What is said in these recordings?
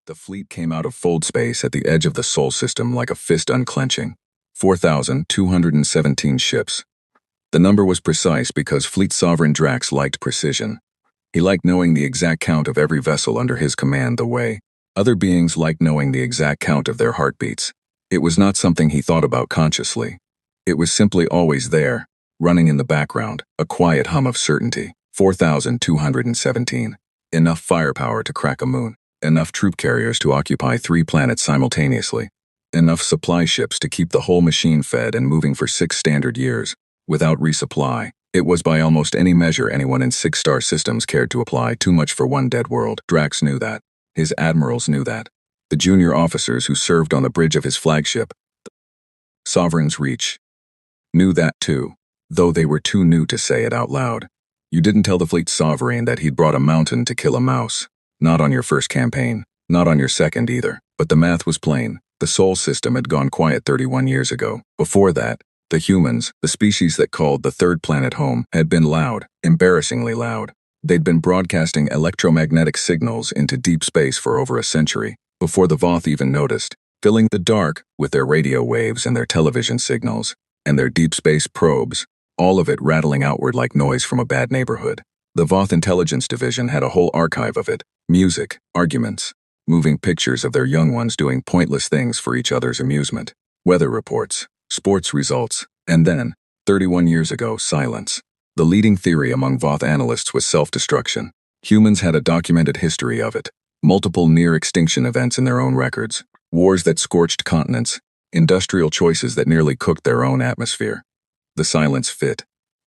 The fleet came out of fold space at the edge of the Sol system like a fist unclenching. 4,217 ships. The number was precise because Fleet Sovereign Drax liked precision. He liked knowing the exact count of every vessel under his command the way other beings liked knowing the exact count of their heartbeats. It was not something he thought about consciously. It was simply always there, running in the background, a quiet hum of certainty. 4,217. Enough firepower to crack a moon. Enough troop carriers to occupy 3 planets simultaneously. Enough supply ships to keep the whole machine fed and moving for 6 standard years. Without resupply, it was by almost any measure anyone in 6-star systems cared to apply too much for one dead world. Drax knew that. His admirals knew that. The junior officers who served on the bridge of his flagship, the Sovereign's Reach, knew that too, though they were too new to say it out loud. You didn't tell the Fleet Sovereign that he'd brought a mountain to kill a mouse. Not on your first campaign, not on your second either. But the math was plain. The Sol system had gone quiet 31 years ago. Before that, the humans, the species that called the third planet home, had been loud, embarrassingly loud. They'd been broadcasting electromagnetic signals into deep space for over a century, before the Voth even noticed, filling the dark with their radio waves and their television signals, and their deep space probes, all of it rattling outward like noise from a bad neighborhood. The Voth Intelligence Division had a whole archive of it. Music, arguments, moving pictures of their young ones doing pointless things for each other's amusement, weather reports, sports results, and then, 31 years ago, silence. The leading theory among Voth analysts was self-destruction. Humans had a documented history of it. Multiple near-extinction events in their own records. Wars that scorched continents. Industrial choices that nearly cooked their own atmosphere. The silence fit.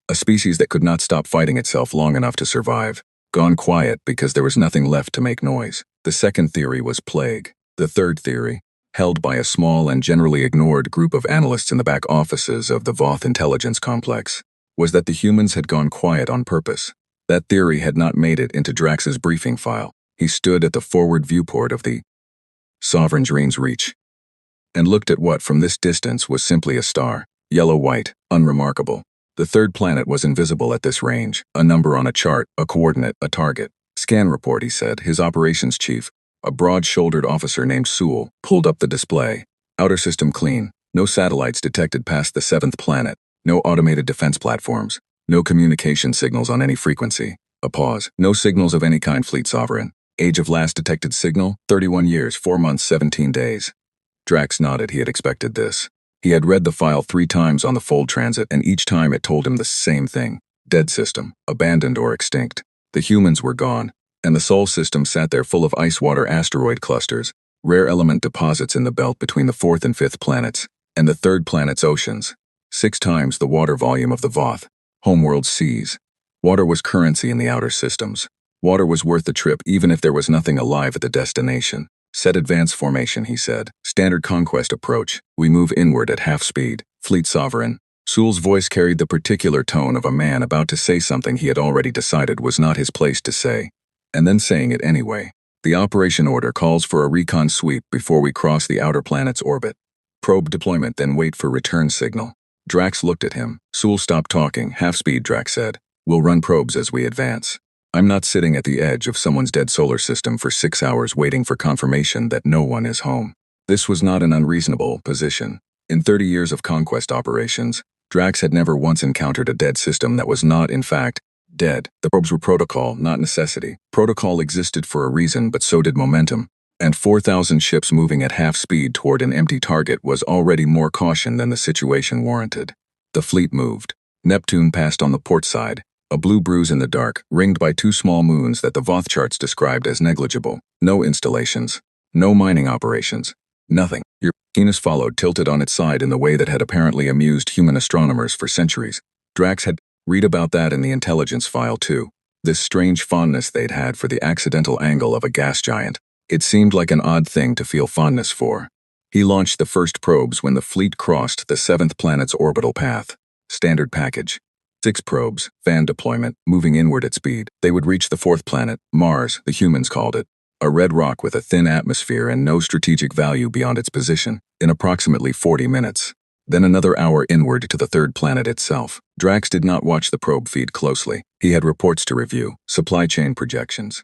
A species that could not stop fighting itself long enough to survive. Gone quiet because there was nothing left to make noise. The second theory was plague. The third theory, held by a small and generally ignored group of analysts in the back offices of the Voth intelligence complex, was that the humans had gone quiet on purpose. That theory had not made it into Drax's briefing file. He stood at the forward viewport of the Sovereign's Reach and looked at what from this distance was simply a star, yellow-white, unremarkable. The third planet was invisible at this range, a number on a chart, a coordinate, a target. Scan report, he said. His operations chief, a broad-shouldered officer named Sewell, pulled up the display. Outer system clean. No satellites detected past the 7th planet. No automated defense platforms. No communication signals on any frequency. A pause. No signals of any kind, Fleet Sovereign. Age of last detected signal, 31 years, 4 months, 17 days. Drax nodded. He had expected this. He had read the file 3 times on the Fold Transit, and each time it told him the same thing. Dead system, abandoned or extinct. The humans were gone, and the Sol system sat there full of ice-water asteroid clusters, rare element deposits in the belt between the 4th and 5th planets, and the 3rd planet's oceans. 6 times the water volume of the Voth, homeworld seas. Water was currency in the outer systems. Water was worth the trip even if there was nothing alive at the destination. Set advance formation, he said. Standard conquest approach. We move inward at half speed. Fleet Sovereign. Sewell's voice carried the particular tone of a man about to say something he had already decided was not his place to say, and then saying it anyway. The operation order calls for a recon sweep before we cross the outer planet's orbit. Probe deployment, then wait for return signal. Drax looked at him. Sewell stopped talking. Half speed, Drax said. We'll run probes as we advance. I'm not sitting at the edge of someone's dead solar system for 6 hours waiting for confirmation that no one is home. This was not an unreasonable position. In 30 years of conquest operations, Drax had never once encountered a dead system that was not, in fact, dead. The probes were protocol, not necessity. Protocol existed for a reason, but so did momentum. And 4,000 ships moving at half speed toward an empty target was already more caution than the situation warranted. The fleet moved. Neptune passed on the port side, a blue bruise in the dark, ringed by 2 small moons that the Voth charts described as negligible. No installations. No mining operations. Nothing. Venus followed, tilted on its side in the way that had apparently amused human astronomers for centuries. Drax had read about that in the intelligence file too. This strange fondness they'd had for the accidental angle of a gas giant. It seemed like an odd thing to feel fondness for. He launched the first probes when the fleet crossed the 7th planet's orbital path. Standard package. 6 probes, fan deployment, moving inward at speed. They would reach the 4th planet, Mars, the humans called it. A red rock with a thin atmosphere and no strategic value beyond its position, in approximately 40 minutes. Then another hour inward to the 3rd planet itself. Drax did not watch the probe feed closely. He had reports to review, supply chain projections.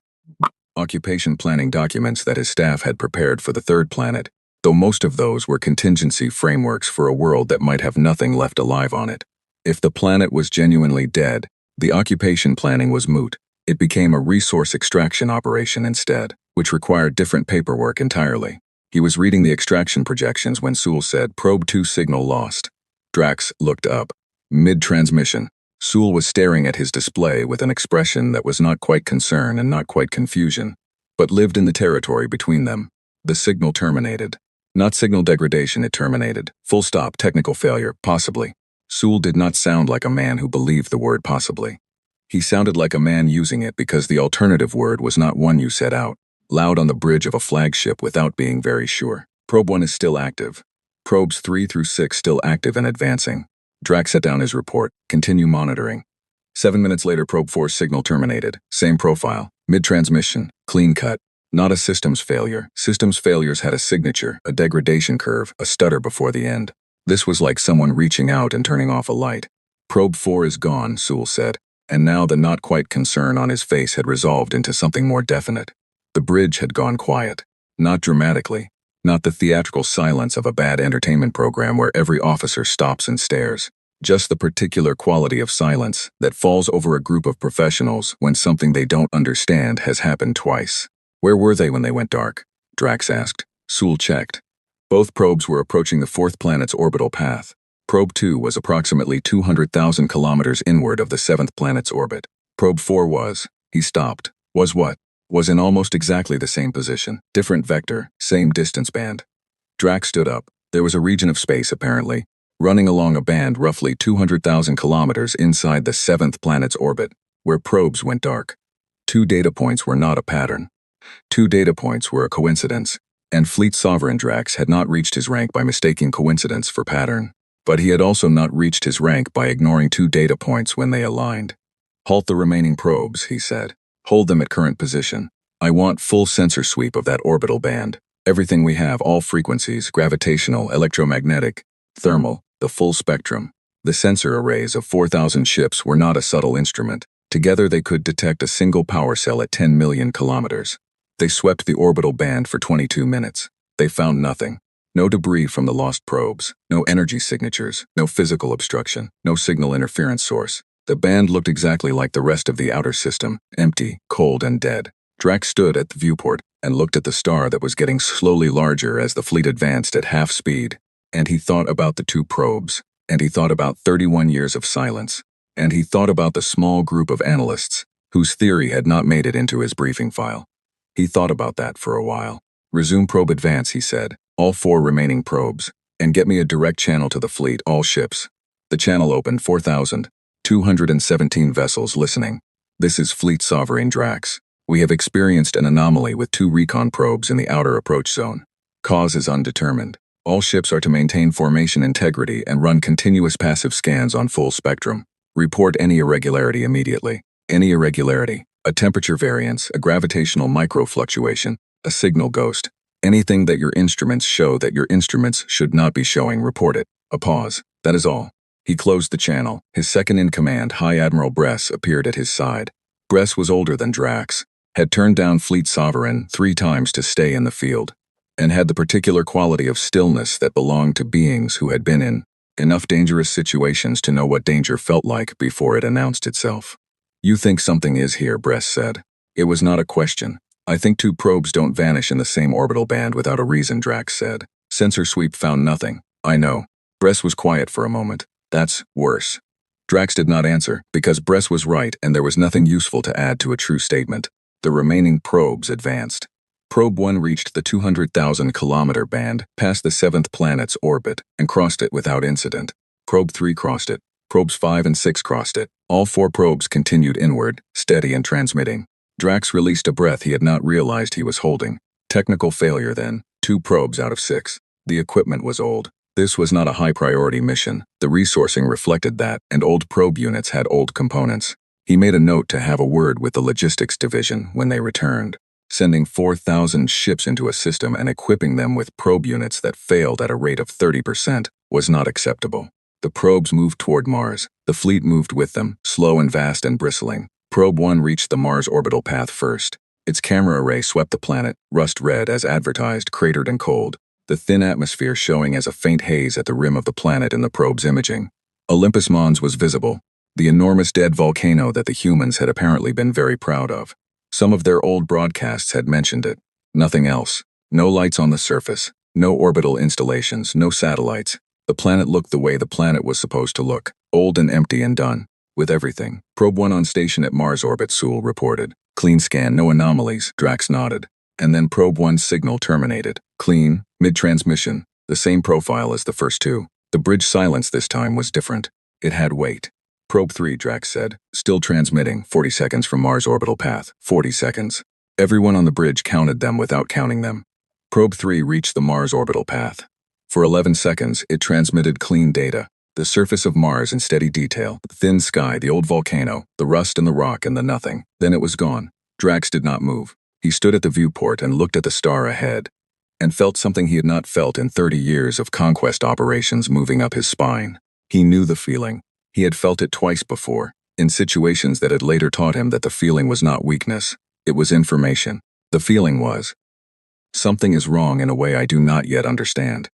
occupation planning documents that his staff had prepared for the third planet, though most of those were contingency frameworks for a world that might have nothing left alive on it. If the planet was genuinely dead, the occupation planning was moot. It became a resource extraction operation instead, which required different paperwork entirely. He was reading the extraction projections when Sewell said, "Probe 2 signal lost." Drax looked up. Mid-transmission. Sewell was staring at his display with an expression that was not quite concern and not quite confusion, but lived in the territory between them. The signal terminated. Not signal degradation, it terminated. Full stop, technical failure, possibly. Sewell did not sound like a man who believed the word possibly. He sounded like a man using it because the alternative word was not one you set out, loud on the bridge of a flagship without being very sure. Probe 1 is still active. Probes 3 through 6 still active and advancing. Drax set down his report. Continue monitoring. 7 minutes later, Probe 4 signal terminated. Same profile. Mid-transmission. Clean cut. Not a systems failure. Systems failures had a signature, a degradation curve, a stutter before the end. This was like someone reaching out and turning off a light. Probe 4 is gone, Sewell said, and now the not-quite concern on his face had resolved into something more definite. The bridge had gone quiet. Not dramatically. Not the theatrical silence of a bad entertainment program where every officer stops and stares. Just the particular quality of silence that falls over a group of professionals when something they don't understand has happened twice. Where were they when they went dark? Drax asked. Sewell checked. Both probes were approaching the fourth planet's orbital path. Probe 2 was approximately 200,000 kilometers inward of the seventh planet's orbit. Probe 4 was. He stopped. Was what? Was in almost exactly the same position, different vector, same distance band. Drax stood up. There was a region of space, apparently, running along a band roughly 200,000 kilometers inside the seventh planet's orbit, where probes went dark. 2 data points were not a pattern. 2 data points were a coincidence, and Fleet Sovereign Drax had not reached his rank by mistaking coincidence for pattern. But he had also not reached his rank by ignoring 2 data points when they aligned. Halt the remaining probes, he said. Hold them at current position. I want full sensor sweep of that orbital band. Everything we have, all frequencies, gravitational, electromagnetic, thermal, the full spectrum. The sensor arrays of 4,000 ships were not a subtle instrument. Together they could detect a single power cell at 10 million kilometers. They swept the orbital band for 22 minutes. They found nothing. No debris from the lost probes, no energy signatures, no physical obstruction, no signal interference source. The band looked exactly like the rest of the outer system, empty, cold, and dead. Drax stood at the viewport and looked at the star that was getting slowly larger as the fleet advanced at half speed. And he thought about the 2 probes, and he thought about 31 years of silence, and he thought about the small group of analysts whose theory had not made it into his briefing file. He thought about that for a while. Resume probe advance, he said, all 4 remaining probes, and get me a direct channel to the fleet, all ships. The channel opened. 4,217 vessels listening. This is Fleet Sovereign Drax. We have experienced an anomaly with 2 recon probes in the outer approach zone. Cause is undetermined. All ships are to maintain formation integrity and run continuous passive scans on full spectrum. Report any irregularity immediately. Any irregularity, a temperature variance, a gravitational microfluctuation, a signal ghost. Anything that your instruments show that your instruments should not be showing, report it. A pause. That is all. He closed the channel. His second-in-command, High Admiral Bress, appeared at his side. Bress was older than Drax, had turned down Fleet Sovereign 3 times to stay in the field, and had the particular quality of stillness that belonged to beings who had been in enough dangerous situations to know what danger felt like before it announced itself. You think something is here, Bress said. It was not a question. I think 2 probes don't vanish in the same orbital band without a reason, Drax said. Sensor sweep found nothing. I know. Bress was quiet for a moment. That's worse. Drax did not answer, because Bress was right and there was nothing useful to add to a true statement. The remaining probes advanced. Probe 1 reached the 200,000 kilometer band, past the 7th planet's orbit, and crossed it without incident. Probe 3 crossed it. Probes 5 and 6 crossed it. All 4 probes continued inward, steady and transmitting. Drax released a breath he had not realized he was holding. Technical failure then. 2 probes out of 6. The equipment was old. This was not a high-priority mission. The resourcing reflected that, and old probe units had old components. He made a note to have a word with the logistics division when they returned. Sending 4,000 ships into a system and equipping them with probe units that failed at a rate of 30% was not acceptable. The probes moved toward Mars. The fleet moved with them, slow and vast and bristling. Probe 1 reached the Mars orbital path first. Its camera array swept the planet, rust red as advertised, cratered and cold, the thin atmosphere showing as a faint haze at the rim of the planet in the probe's imaging. Olympus Mons was visible, the enormous dead volcano that the humans had apparently been very proud of. Some of their old broadcasts had mentioned it. Nothing else. No lights on the surface, no orbital installations, no satellites. The planet looked the way the planet was supposed to look, old and empty and done. With everything. Probe 1 on station at Mars orbit, Sewell reported. Clean scan, no anomalies, Drax nodded. And then Probe 1's signal terminated. Clean, mid-transmission, the same profile as the first two. The bridge silence this time was different. It had weight. Probe 3, Drax said. Still transmitting, 40 seconds from Mars orbital path. 40 seconds. Everyone on the bridge counted them without counting them. Probe 3 reached the Mars orbital path. For 11 seconds, it transmitted clean data. The surface of Mars in steady detail, the thin sky, the old volcano, the rust and the rock and the nothing. Then it was gone. Drax did not move. He stood at the viewport and looked at the star ahead, and felt something he had not felt in 30 years of conquest operations moving up his spine. He knew the feeling. He had felt it twice before, in situations that had later taught him that the feeling was not weakness. It was information. The feeling was, something is wrong in a way I do not yet understand.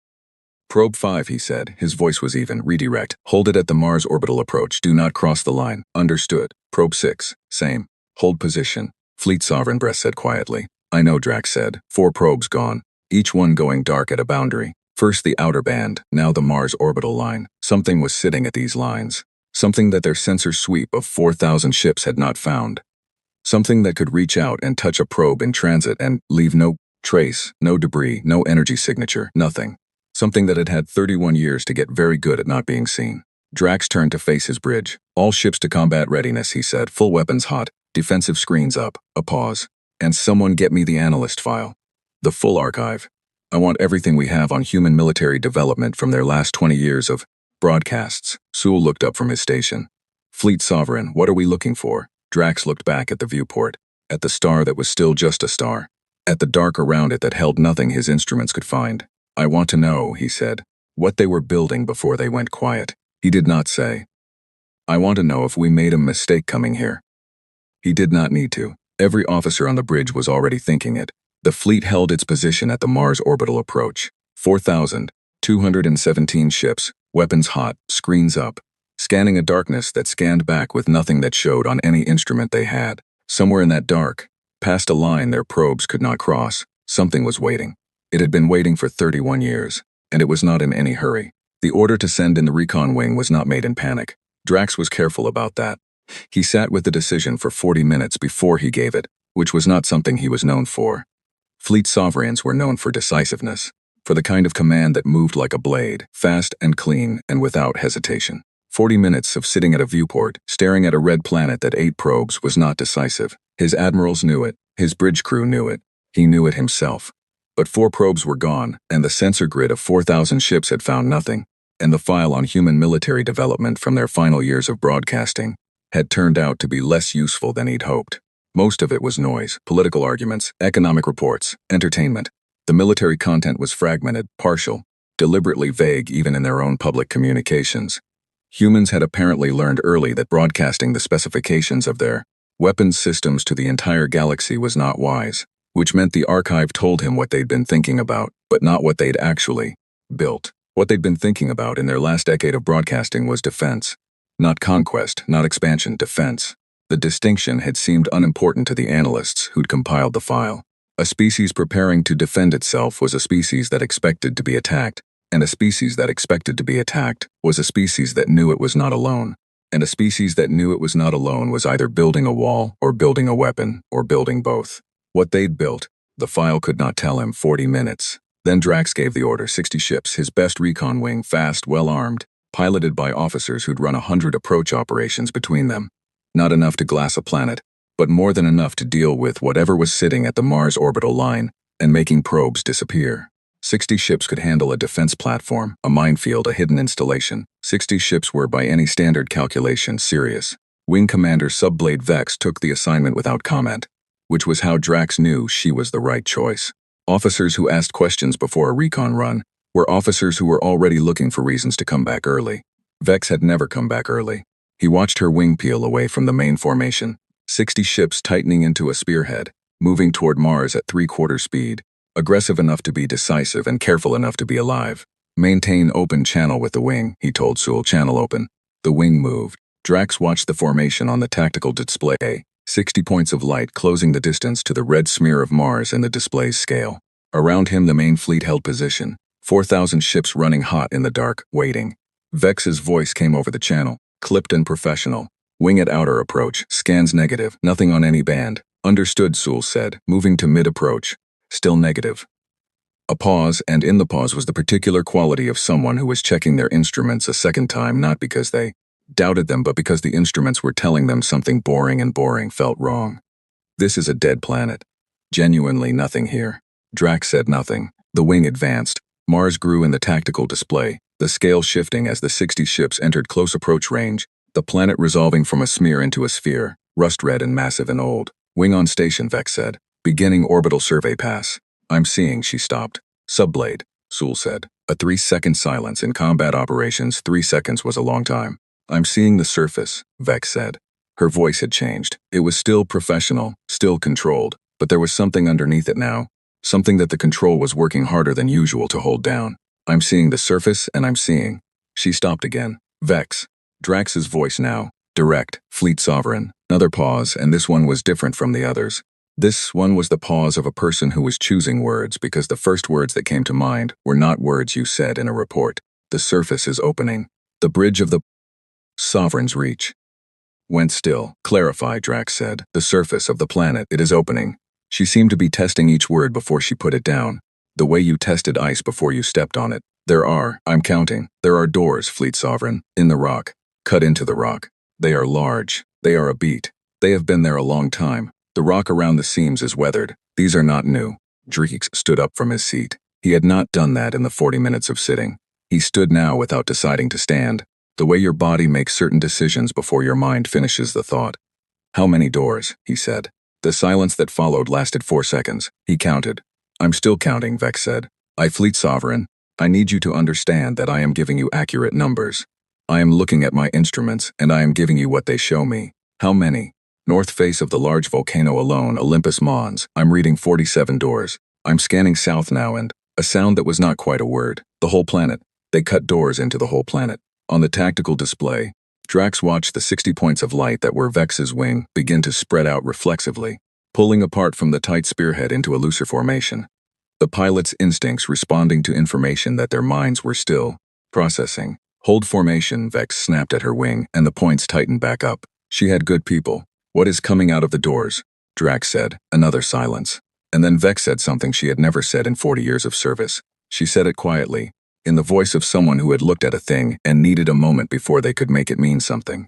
Probe 5, he said. His voice was even. Redirect. Hold it at the Mars orbital approach. Do not cross the line. Understood. Probe 6. Same. Hold position. Fleet Sovereign Breath said quietly. I know, Drax said. 4 probes gone. Each one going dark at a boundary. First the outer band, now the Mars orbital line. Something was sitting at these lines. Something that their sensor sweep of 4,000 ships had not found. Something that could reach out and touch a probe in transit and leave no trace, no debris, no energy signature, nothing. Something that had had 31 years to get very good at not being seen. Drax turned to face his bridge. All ships to combat readiness, he said. Full weapons hot. Defensive screens up. A pause. And someone get me the analyst file. The full archive. I want everything we have on human military development from their last 20 years of broadcasts. Sewell looked up from his station. Fleet Sovereign, what are we looking for? Drax looked back at the viewport. At the star that was still just a star. At the dark around it that held nothing his instruments could find. I want to know, he said, what they were building before they went quiet. He did not say. I want to know if we made a mistake coming here. He did not need to. Every officer on the bridge was already thinking it. The fleet held its position at the Mars orbital approach. 4,217 ships, weapons hot, screens up, scanning a darkness that scanned back with nothing that showed on any instrument they had. Somewhere in that dark, past a line their probes could not cross, something was waiting. It had been waiting for 31 years, and it was not in any hurry. The order to send in the recon wing was not made in panic. Drax was careful about that. He sat with the decision for 40 minutes before he gave it, which was not something he was known for. Fleet sovereigns were known for decisiveness, for the kind of command that moved like a blade, fast and clean and without hesitation. 40 minutes of sitting at a viewport, staring at a red planet that 8 probes was not decisive. His admirals knew it, his bridge crew knew it, he knew it himself. But 4 probes were gone, and the sensor grid of 4,000 ships had found nothing, and the file on human military development from their final years of broadcasting had turned out to be less useful than he'd hoped. Most of it was noise, political arguments, economic reports, entertainment. The military content was fragmented, partial, deliberately vague even in their own public communications. Humans had apparently learned early that broadcasting the specifications of their weapons systems to the entire galaxy was not wise, which meant the archive told him what they'd been thinking about, but not what they'd actually built. What they'd been thinking about in their last decade of broadcasting was defense. Not conquest, not expansion, defense. The distinction had seemed unimportant to the analysts who'd compiled the file. A species preparing to defend itself was a species that expected to be attacked, and a species that expected to be attacked was a species that knew it was not alone. And a species that knew it was not alone was either building a wall, or building a weapon, or building both. What they'd built, the file could not tell him. 40 minutes. Then Drax gave the order. 60 ships, his best recon wing, fast, well-armed, piloted by officers who'd run 100 approach operations between them. Not enough to glass a planet, but more than enough to deal with whatever was sitting at the Mars orbital line and making probes disappear. 60 ships could handle a defense platform, a minefield, a hidden installation. 60 ships were, by any standard calculation, serious. Wing Commander Subblade Vex took the assignment without comment, which was how Drax knew she was the right choice. Officers who asked questions before a recon run were officers who were already looking for reasons to come back early. Vex had never come back early. He watched her wing peel away from the main formation, 60 ships tightening into a spearhead, moving toward Mars at three-quarter speed, aggressive enough to be decisive and careful enough to be alive. Maintain open channel with the wing, he told Sewell. Channel open. The wing moved. Drax watched the formation on the tactical display, 60 points of light closing the distance to the red smear of Mars in the display's scale. Around him the main fleet held position, 4,000 ships running hot in the dark, waiting. Vex's voice came over the channel, clipped and professional. Wing at outer approach, scans negative, nothing on any band. Understood, Sewell said, moving to mid-approach. Still negative. A pause, and in the pause was the particular quality of someone who was checking their instruments a second time, not because they doubted them, but because the instruments were telling them something boring, and boring felt wrong. This is a dead planet. Genuinely nothing here. Drax said nothing. The wing advanced. Mars grew in the tactical display, the scale shifting as the 60 ships entered close approach range, the planet resolving from a smear into a sphere, rust-red and massive and old. Wing on station, Vex said. Beginning orbital survey pass. I'm seeing, she stopped. Subblade, Sewell said. A 3-second silence. In combat operations, 3 seconds was a long time. I'm seeing the surface, Vex said. Her voice had changed. It was still professional, still controlled, but there was something underneath it now. Something that the control was working harder than usual to hold down. I'm seeing the surface, and I'm seeing. She stopped again. Vex. Drax's voice now. Direct, fleet sovereign. Another pause, and this one was different from the others. This one was the pause of a person who was choosing words, because the first words that came to mind were not words you said in a report. The surface is opening. The bridge of the sovereign's reach. Went still. Clarify, Drax said. The surface of the planet, it is opening. She seemed to be testing each word before she put it down. The way you tested ice before you stepped on it. I'm counting. There are doors, fleet sovereign, in the rock. Cut into the rock. They are large. They are a beat. They have been there a long time. The rock around the seams is weathered. These are not new. Drax stood up from his seat. He had not done that in the 40 minutes of sitting. He stood now without deciding to stand. The way your body makes certain decisions before your mind finishes the thought. How many doors? He said. The silence that followed lasted 4 seconds. He counted. I'm still counting, Vex said. Fleet sovereign, I need you to understand that I am giving you accurate numbers. I am looking at my instruments, and I am giving you what they show me. How many? North face of the large volcano alone, Olympus Mons. I'm reading 47 doors. I'm scanning south now, and a sound that was not quite a word. The whole planet. They cut doors into the whole planet. On the tactical display, Drax watched the 60 points of light that were Vex's wing begin to spread out reflexively, pulling apart from the tight spearhead into a looser formation. The pilot's instincts responding to information that their minds were still processing. Hold formation, Vex snapped at her wing, and the points tightened back up. She had good people. What is coming out of the doors? Drax said. Another silence. And then Vex said something she had never said in 40 years of service. She said it quietly, in the voice of someone who had looked at a thing and needed a moment before they could make it mean something.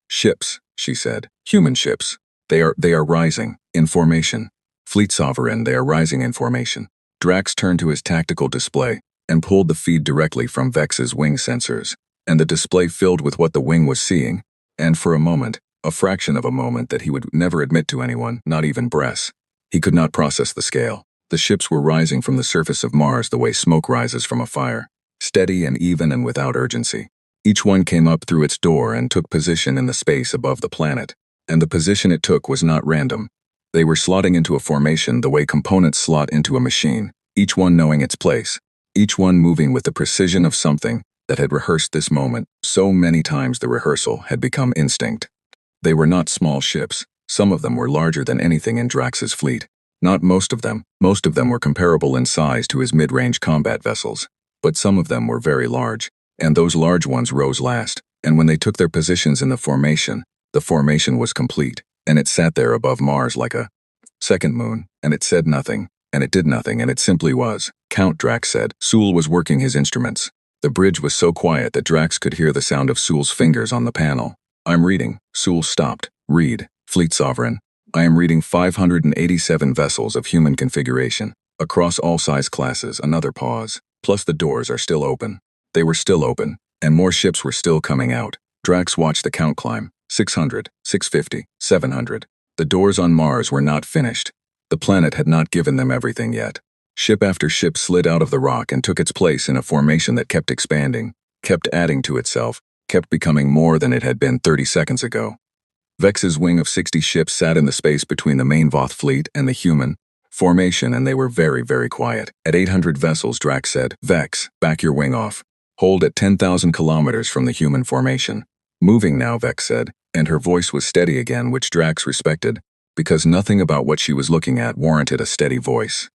Ships, she said. Human ships. They are rising, in formation. Fleet sovereign, they are rising in formation. Drax turned to his tactical display and pulled the feed directly from Vex's wing sensors, and the display filled with what the wing was seeing, and for a moment, a fraction of a moment that he would never admit to anyone, not even Bress. He could not process the scale. The ships were rising from the surface of Mars the way smoke rises from a fire, steady and even and without urgency. Each one came up through its door and took position in the space above the planet, and the position it took was not random. They were slotting into a formation the way components slot into a machine, each one knowing its place, each one moving with the precision of something that had rehearsed this moment so many times the rehearsal had become instinct. They were not small ships. Some of them were larger than anything in Drax's fleet. Not most of them. Most of them were comparable in size to his mid-range combat vessels. But some of them were very large, and those large ones rose last, and when they took their positions in the formation was complete, and it sat there above Mars like a second moon, and it said nothing, and it did nothing, and it simply was. Count, Drax said. Sewell was working his instruments. The bridge was so quiet that Drax could hear the sound of Sewell's fingers on the panel. I'm reading. Sewell stopped. Read. Fleet Sovereign. I am reading 587 vessels of human configuration, across all size classes. Another pause. Plus the doors are still open. They were still open, and more ships were still coming out. Drax watched the count climb. 600, 650, 700. The doors on Mars were not finished. The planet had not given them everything yet. Ship after ship slid out of the rock and took its place in a formation that kept expanding, kept adding to itself, kept becoming more than it had been 30 seconds ago. Vex's wing of 60 ships sat in the space between the main Voth fleet and the human formation, and they were very, very quiet. At 800 vessels, Drax said, "Vex, back your wing off. Hold at 10,000 kilometers from the human formation." "Moving now," Vex said, and her voice was steady again, which Drax respected, because nothing about what she was looking at warranted a steady voice.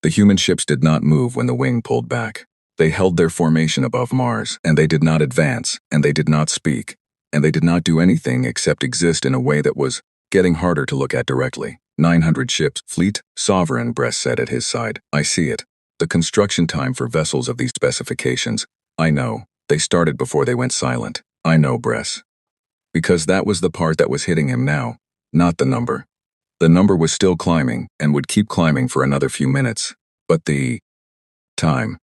The human ships did not move when the wing pulled back. They held their formation above Mars, and they did not advance, and they did not speak, and they did not do anything except exist in a way that was getting harder to look at directly. 900 ships, fleet, sovereign, Bress said at his side. "I see it. The construction time for vessels of these specifications. I know. They started before they went silent. I know, Bress." Because that was the part that was hitting him now, not the number. The number was still climbing, and would keep climbing for another few minutes. But the time.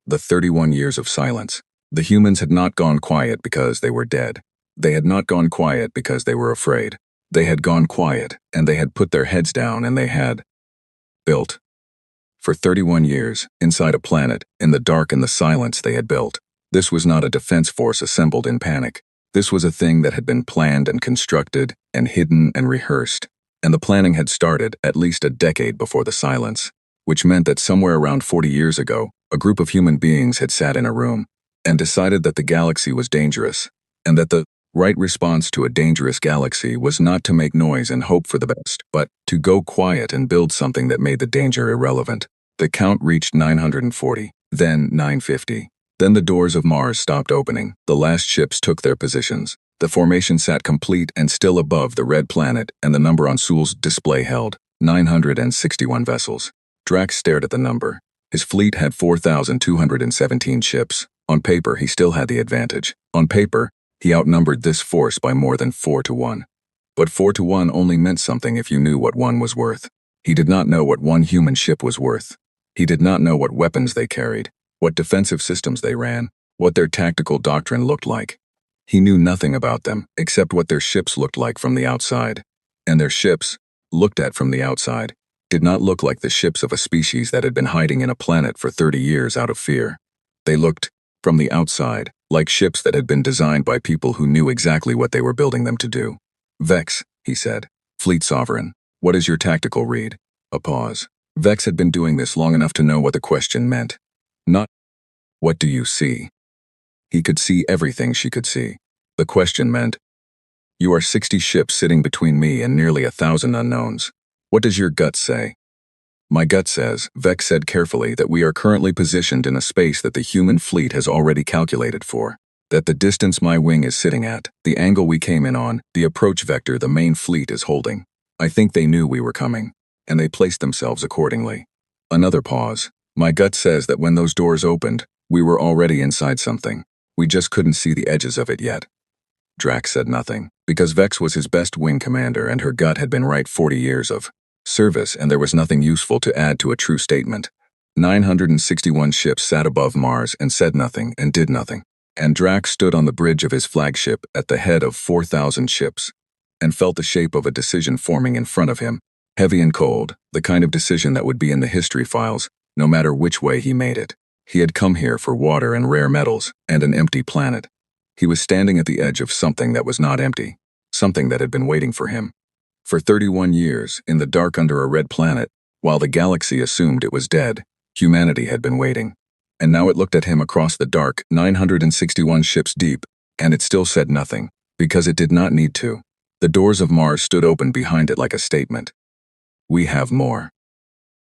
The 31 years of silence. The humans had not gone quiet because they were dead. They had not gone quiet because they were afraid. They had gone quiet, and they had put their heads down, and they had built. For 31 years, inside a planet, in the dark and the silence they had built. This was not a defense force assembled in panic. This was a thing that had been planned and constructed, and hidden and rehearsed. And the planning had started at least a decade before the silence, which meant that somewhere around 40 years ago, a group of human beings had sat in a room and decided that the galaxy was dangerous, and that the right response to a dangerous galaxy was not to make noise and hope for the best, but to go quiet and build something that made the danger irrelevant. The count reached 940, then 950. Then the doors of Mars stopped opening. The last ships took their positions. The formation sat complete and still above the red planet, and the number on Sool's display held 961 vessels. Drax stared at the number. His fleet had 4,217 ships. On paper, he still had the advantage. On paper, he outnumbered this force by more than 4 to 1. But 4 to 1 only meant something if you knew what one was worth. He did not know what one human ship was worth. He did not know what weapons they carried, what defensive systems they ran, what their tactical doctrine looked like. He knew nothing about them, except what their ships looked like from the outside. And their ships, looked at from the outside, did not look like the ships of a species that had been hiding in a planet for 30 years out of fear. They looked, from the outside, like ships that had been designed by people who knew exactly what they were building them to do. "Vex," he said. "Fleet Sovereign, what is your tactical read?" A pause. Vex had been doing this long enough to know what the question meant. Not, "What do you see?" He could see everything she could see. The question meant, "You are 60 ships sitting between me and nearly 1,000 unknowns. What does your gut say?" "My gut says," Vex said carefully, "that we are currently positioned in a space that the human fleet has already calculated for. That the distance my wing is sitting at, the angle we came in on, the approach vector the main fleet is holding. I think they knew we were coming, and they placed themselves accordingly." Another pause. "My gut says that when those doors opened, we were already inside something. We just couldn't see the edges of it yet." Drax said nothing, because Vex was his best wing commander and her gut had been right 40 years of service, and there was nothing useful to add to a true statement. 961 ships sat above Mars and said nothing and did nothing. And Drax stood on the bridge of his flagship at the head of 4,000 ships and felt the shape of a decision forming in front of him, heavy and cold, the kind of decision that would be in the history files, no matter which way he made it. He had come here for water and rare metals and an empty planet. He was standing at the edge of something that was not empty, something that had been waiting for him. For 31 years, in the dark under a red planet, while the galaxy assumed it was dead, humanity had been waiting. And now it looked at him across the dark, 961 ships deep, and it still said nothing, because it did not need to. The doors of Mars stood open behind it like a statement. "We have more."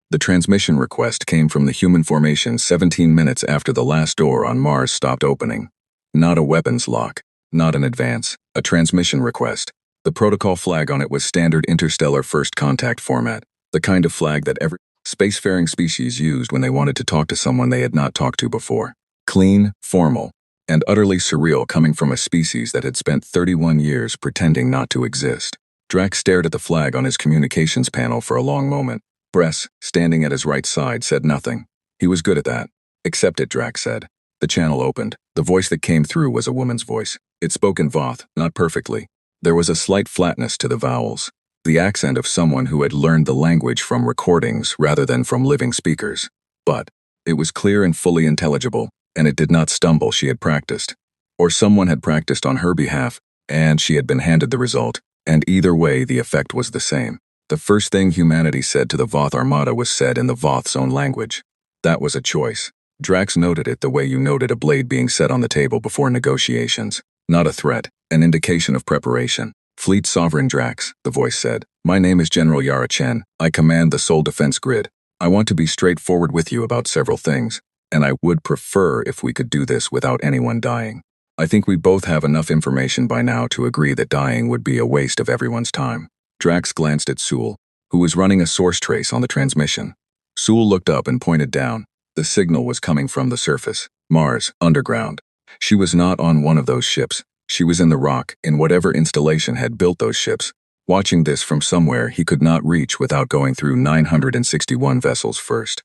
The transmission request came from the human formation 17 minutes after the last door on Mars stopped opening. Not a weapons lock, not an advance, a transmission request. The protocol flag on it was standard interstellar first contact format, the kind of flag that every spacefaring species used when they wanted to talk to someone they had not talked to before. Clean, formal, and utterly surreal, coming from a species that had spent 31 years pretending not to exist. Drax stared at the flag on his communications panel for a long moment. Bress, standing at his right side, said nothing. He was good at that. "Accept it," Drax said. The channel opened. The voice that came through was a woman's voice. It spoke in Voth, not perfectly. There was a slight flatness to the vowels, the accent of someone who had learned the language from recordings rather than from living speakers. But it was clear and fully intelligible, and it did not stumble. She had practiced. Or someone had practiced on her behalf, and she had been handed the result, And either way, the effect was the same. The first thing humanity said to the Voth Armada was said in the Voth's own language. That was a choice. Drax noted it the way you noted a blade being set on the table before negotiations. Not a threat, an indication of preparation. Fleet Sovereign Drax, the voice said. My name is General Yara Chen. I command the Soul Defense Grid. I want to be straightforward with you about several things, and I would prefer if we could do this without anyone dying. I think we both have enough information by now to agree that dying would be a waste of everyone's time. Drax glanced at Sewell, who was running a source trace on the transmission. Sewell looked up and pointed down. The signal was coming from the surface, Mars, underground. She was not on one of those ships. She was in the rock, in whatever installation had built those ships. Watching this from somewhere he could not reach without going through 961 vessels first.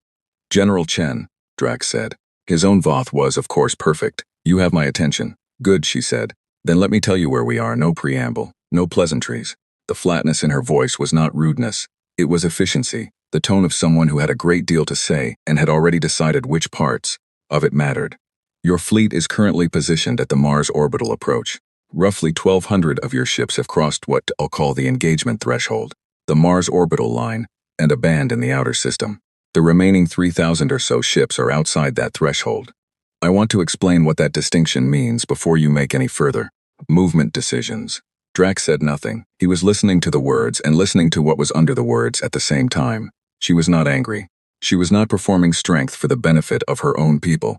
General Chen, Drax said. His own Voth was, of course, perfect. You have my attention. Good, she said. Then let me tell you where we are. No preamble, no pleasantries. The flatness in her voice was not rudeness. It was efficiency, the tone of someone who had a great deal to say and had already decided which parts of it mattered. Your fleet is currently positioned at the Mars orbital approach. Roughly 1,200 of your ships have crossed what I'll call the engagement threshold, the Mars orbital line, and a band in the outer system. The remaining 3,000 or so ships are outside that threshold. I want to explain what that distinction means before you make any further movement decisions. Drax said nothing. He was listening to the words and listening to what was under the words at the same time. She was not angry. She was not performing strength for the benefit of her own people.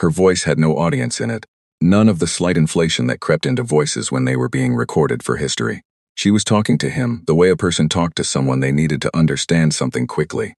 Her voice had no audience in it. None of the slight inflation that crept into voices when they were being recorded for history. She was talking to him the way a person talked to someone they needed to understand something quickly.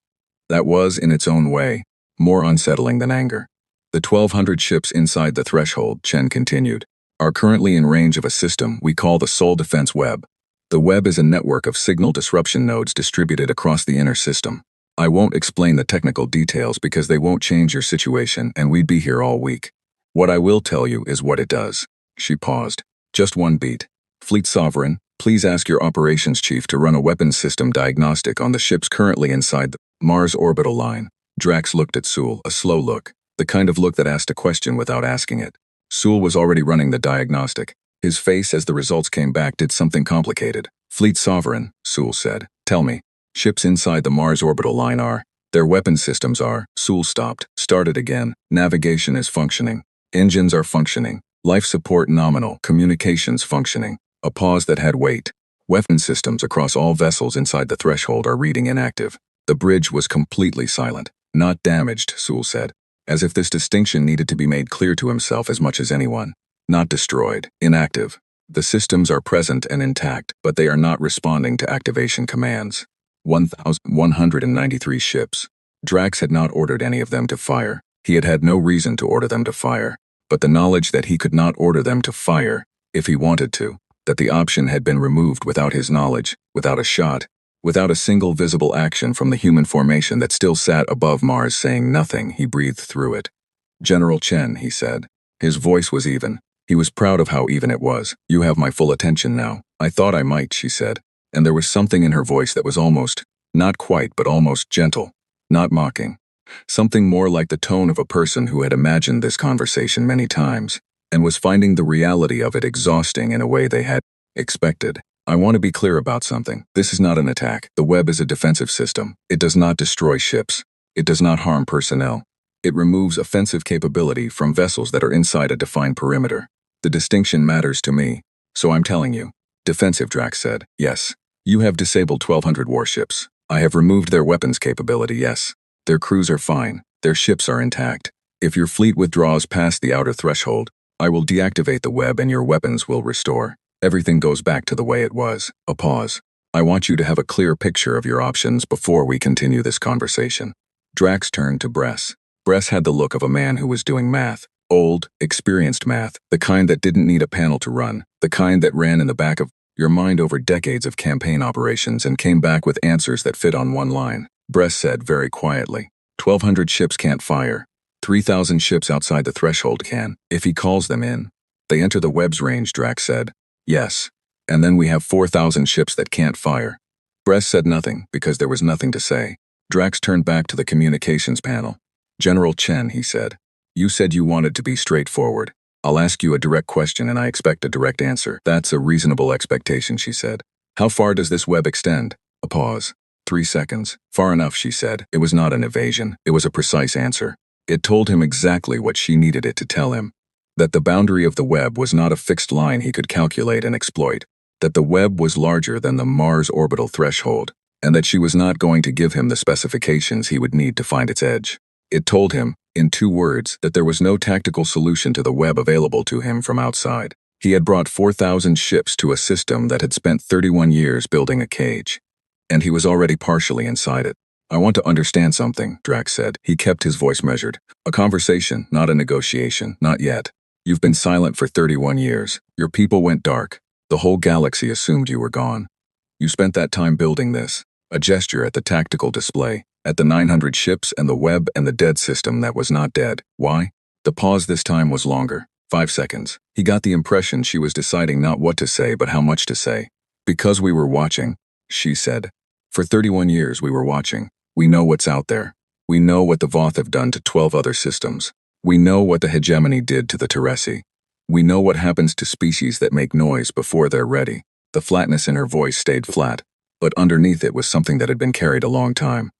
That was, in its own way, more unsettling than anger. The 1,200 ships inside the threshold, Chen continued, are currently in range of a system we call the Soul Defense Web. The web is a network of signal disruption nodes distributed across the inner system. I won't explain the technical details because they won't change your situation and we'd be here all week. What I will tell you is what it does. She paused. Just one beat. Fleet Sovereign, please ask your operations chief to run a weapons system diagnostic on the ships currently inside the Mars orbital line. Drax looked at Sewell, a slow look, the kind of look that asked a question without asking it. Sewell was already running the diagnostic. His face as the results came back did something complicated. Fleet Sovereign, Sewell said. Tell me. Ships inside the Mars orbital line are. Their weapon systems are. Sewell stopped, started again. Navigation is functioning. Engines are functioning. Life support nominal. Communications functioning. A pause that had weight. Weapon systems across all vessels inside the threshold are reading inactive. The bridge was completely silent. Not damaged, Sewell said, as if this distinction needed to be made clear to himself as much as anyone. Not destroyed. Inactive. The systems are present and intact, but they are not responding to activation commands. 1,193 ships. Drax had not ordered any of them to fire. He had had no reason to order them to fire. But the knowledge that he could not order them to fire, if he wanted to, that the option had been removed without his knowledge, without a shot, without a single visible action from the human formation that still sat above Mars saying nothing, he breathed through it. General Chen, he said. His voice was even. He was proud of how even it was. You have my full attention now. I thought I might, she said. And there was something in her voice that was almost, not quite, but almost gentle, not mocking. Something more like the tone of a person who had imagined this conversation many times and was finding the reality of it exhausting in a way they had expected. I want to be clear about something. This is not an attack. The web is a defensive system. It does not destroy ships. It does not harm personnel. It removes offensive capability from vessels that are inside a defined perimeter. The distinction matters to me, so I'm telling you. Defensive, Drax said. Yes. You have disabled 1,200 warships. I have removed their weapons capability, yes. Their crews are fine. Their ships are intact. If your fleet withdraws past the outer threshold, I will deactivate the web and your weapons will restore. Everything goes back to the way it was. A pause. I want you to have a clear picture of your options before we continue this conversation. Drax turned to Bress. Bress had the look of a man who was doing math. Old, experienced math. The kind that didn't need a panel to run. The kind that ran in the back of your mind over decades of campaign operations and came back with answers that fit on one line. Bress said very quietly. 1,200 ships can't fire. 3,000 ships outside the threshold can, if he calls them in. They enter the web's range, Drax said. Yes. And then we have 4,000 ships that can't fire. Bress said nothing because there was nothing to say. Drax turned back to the communications panel. General Chen, he said. You said you wanted to be straightforward. I'll ask you a direct question and I expect a direct answer. That's a reasonable expectation, she said. How far does this web extend? A pause. 3 seconds. Far enough, she said. It was not an evasion. It was a precise answer. It told him exactly what she needed it to tell him. That the boundary of the web was not a fixed line he could calculate and exploit. That the web was larger than the Mars orbital threshold, and that she was not going to give him the specifications he would need to find its edge. It told him, in 2 words, that there was no tactical solution to the web available to him from outside. He had brought 4,000 ships to a system that had spent 31 years building a cage, and he was already partially inside it. I want to understand something, Drax said. He kept his voice measured. A conversation, not a negotiation, not yet. You've been silent for 31 years. Your people went dark. The whole galaxy assumed you were gone. You spent that time building this. A gesture at the tactical display, at the 900 ships and the web and the dead system that was not dead. Why? The pause this time was longer. 5 seconds. He got the impression she was deciding not what to say but how much to say. Because we were watching, she said. For 31 years we were watching. We know what's out there. We know what the Voth have done to 12 other systems. We know what the hegemony did to the Teresi. We know what happens to species that make noise before they're ready. The flatness in her voice stayed flat, but underneath it was something that had been carried a long time.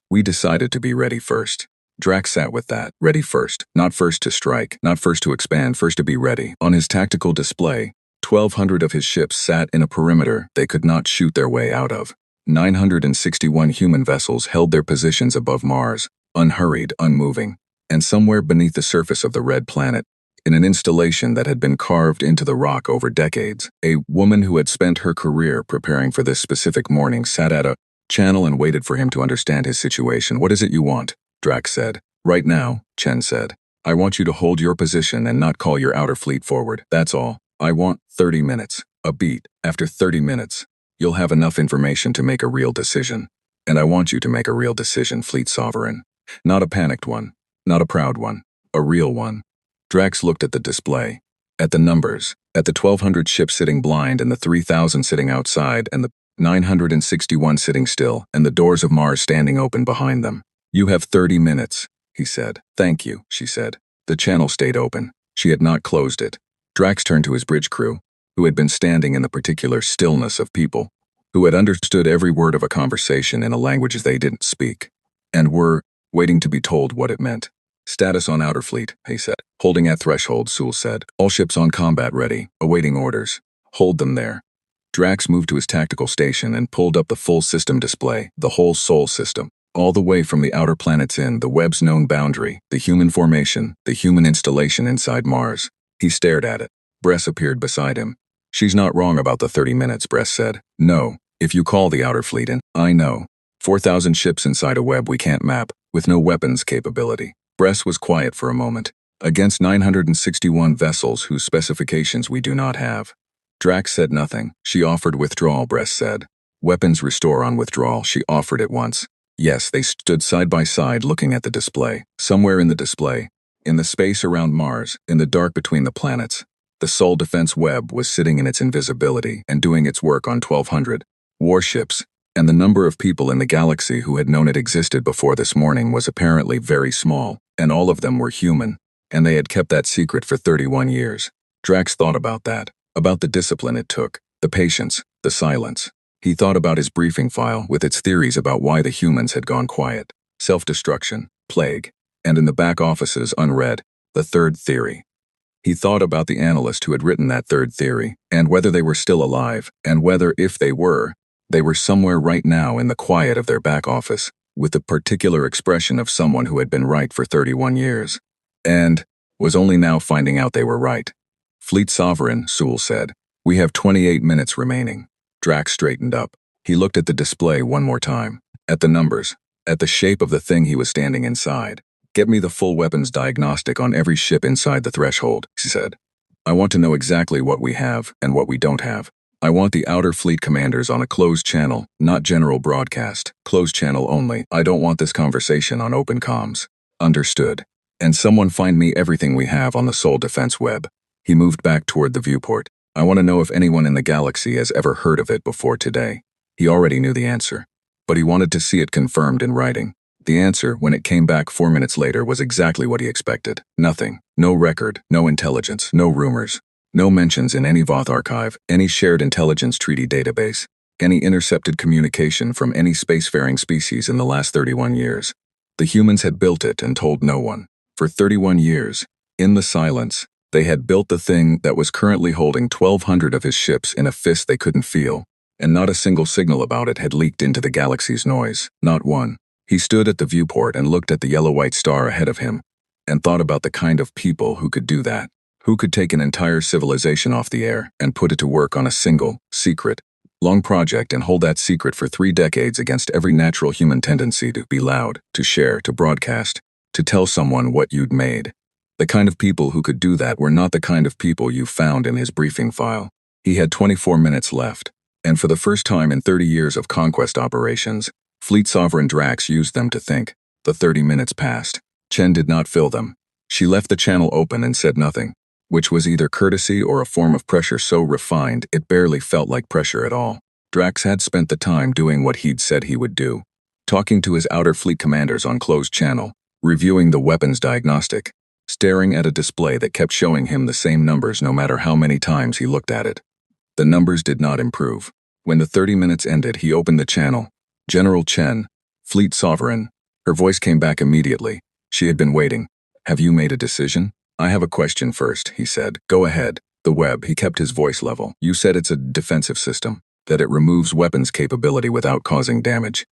We decided to be ready first. Drax sat with that, ready first, not first to strike, not first to expand, first to be ready. On his tactical display, 1,200 of his ships sat in a perimeter they could not shoot their way out of. 961 human vessels held their positions above Mars, unhurried, unmoving, and somewhere beneath the surface of the red planet, in an installation that had been carved into the rock over decades, a woman who had spent her career preparing for this specific morning sat at a channel and waited for him to understand his situation. What is it you want? Drax said. Right now, Chen said. I want you to hold your position and not call your outer fleet forward. That's all. I want 30 minutes. A beat. After 30 minutes, you'll have enough information to make a real decision. And I want you to make a real decision, Fleet Sovereign. Not a panicked one. Not a proud one. A real one. Drax looked at the display. At the numbers. At the 1,200 ships sitting blind and the 3,000 sitting outside and the 961 sitting still and the doors of Mars standing open behind them. You have 30 minutes, he said. Thank you, she said. The channel stayed open. She had not closed it. Drax turned to his bridge crew, who had been standing in the particular stillness of people, who had understood every word of a conversation in a language they didn't speak, and were waiting to be told what it meant. Status on outer fleet, he said. Holding at threshold, Sewell said. All ships on combat ready, awaiting orders. Hold them there. Drax moved to his tactical station and pulled up the full system display, the whole Sol system. All the way from the outer planets in, the web's known boundary, the human formation, the human installation inside Mars. He stared at it. Bress appeared beside him. She's not wrong about the 30 minutes, Bress said. No, if you call the outer fleet in, I know. 4,000 ships inside a web we can't map, with no weapons capability. Bress was quiet for a moment. Against 961 vessels whose specifications we do not have. Drax said nothing. She offered withdrawal, Bress said. Weapons restore on withdrawal, she offered it once. Yes, they stood side by side looking at the display. Somewhere in the display, in the space around Mars, in the dark between the planets, the Sol defense web was sitting in its invisibility and doing its work on 1,200 warships, and the number of people in the galaxy who had known it existed before this morning was apparently very small, and all of them were human, and they had kept that secret for 31 years. Drax thought about that, about the discipline it took, the patience, the silence. He thought about his briefing file with its theories about why the humans had gone quiet, self-destruction, plague, and in the back offices unread, the third theory. He thought about the analyst who had written that third theory, and whether they were still alive, and whether, if they were somewhere right now in the quiet of their back office, with the particular expression of someone who had been right for 31 years, and was only now finding out they were right. Fleet Sovereign, Sewell said. We have 28 minutes remaining. Drax straightened up. He looked at the display one more time, at the numbers, at the shape of the thing he was standing inside. Get me the full weapons diagnostic on every ship inside the threshold, he said. I want to know exactly what we have and what we don't have. I want the outer fleet commanders on a closed channel, not general broadcast, closed channel only. I don't want this conversation on open comms. Understood. And someone find me everything we have on the Sol defense web. He moved back toward the viewport. I want to know if anyone in the galaxy has ever heard of it before today. He already knew the answer, but he wanted to see it confirmed in writing. The answer, when it came back 4 minutes later, was exactly what he expected. Nothing. No record, no intelligence, no rumors, no mentions in any Voth archive, any shared intelligence treaty database. any intercepted communication from any spacefaring species in the last 31 years. The humans had built it and told no one. For 31 years, in the silence, they had built the thing that was currently holding 1,200 of his ships in a fist they couldn't feel, and not a single signal about it had leaked into the galaxy's noise, not one. He stood at the viewport and looked at the yellow-white star ahead of him, and thought about the kind of people who could do that, who could take an entire civilization off the air and put it to work on a single, secret, long project and hold that secret for 3 decades against every natural human tendency to be loud, to share, to broadcast, to tell someone what you'd made. The kind of people who could do that were not the kind of people you found in his briefing file. He had 24 minutes left, and for the first time in 30 years of conquest operations, Fleet Sovereign Drax used them to think. The 30 minutes passed. Chen did not fill them. She left the channel open and said nothing, which was either courtesy or a form of pressure so refined it barely felt like pressure at all. Drax had spent the time doing what he'd said he would do, talking to his outer fleet commanders on closed channel, reviewing the weapons diagnostic, staring at a display that kept showing him the same numbers no matter how many times he looked at it. The numbers did not improve. When the 30 minutes ended, he opened the channel. General Chen, Fleet Sovereign. Her voice came back immediately. She had been waiting. Have you made a decision? I have a question first, he said. Go ahead. The web, he kept his voice level. You said it's a defensive system, that it removes weapons capability without causing damage.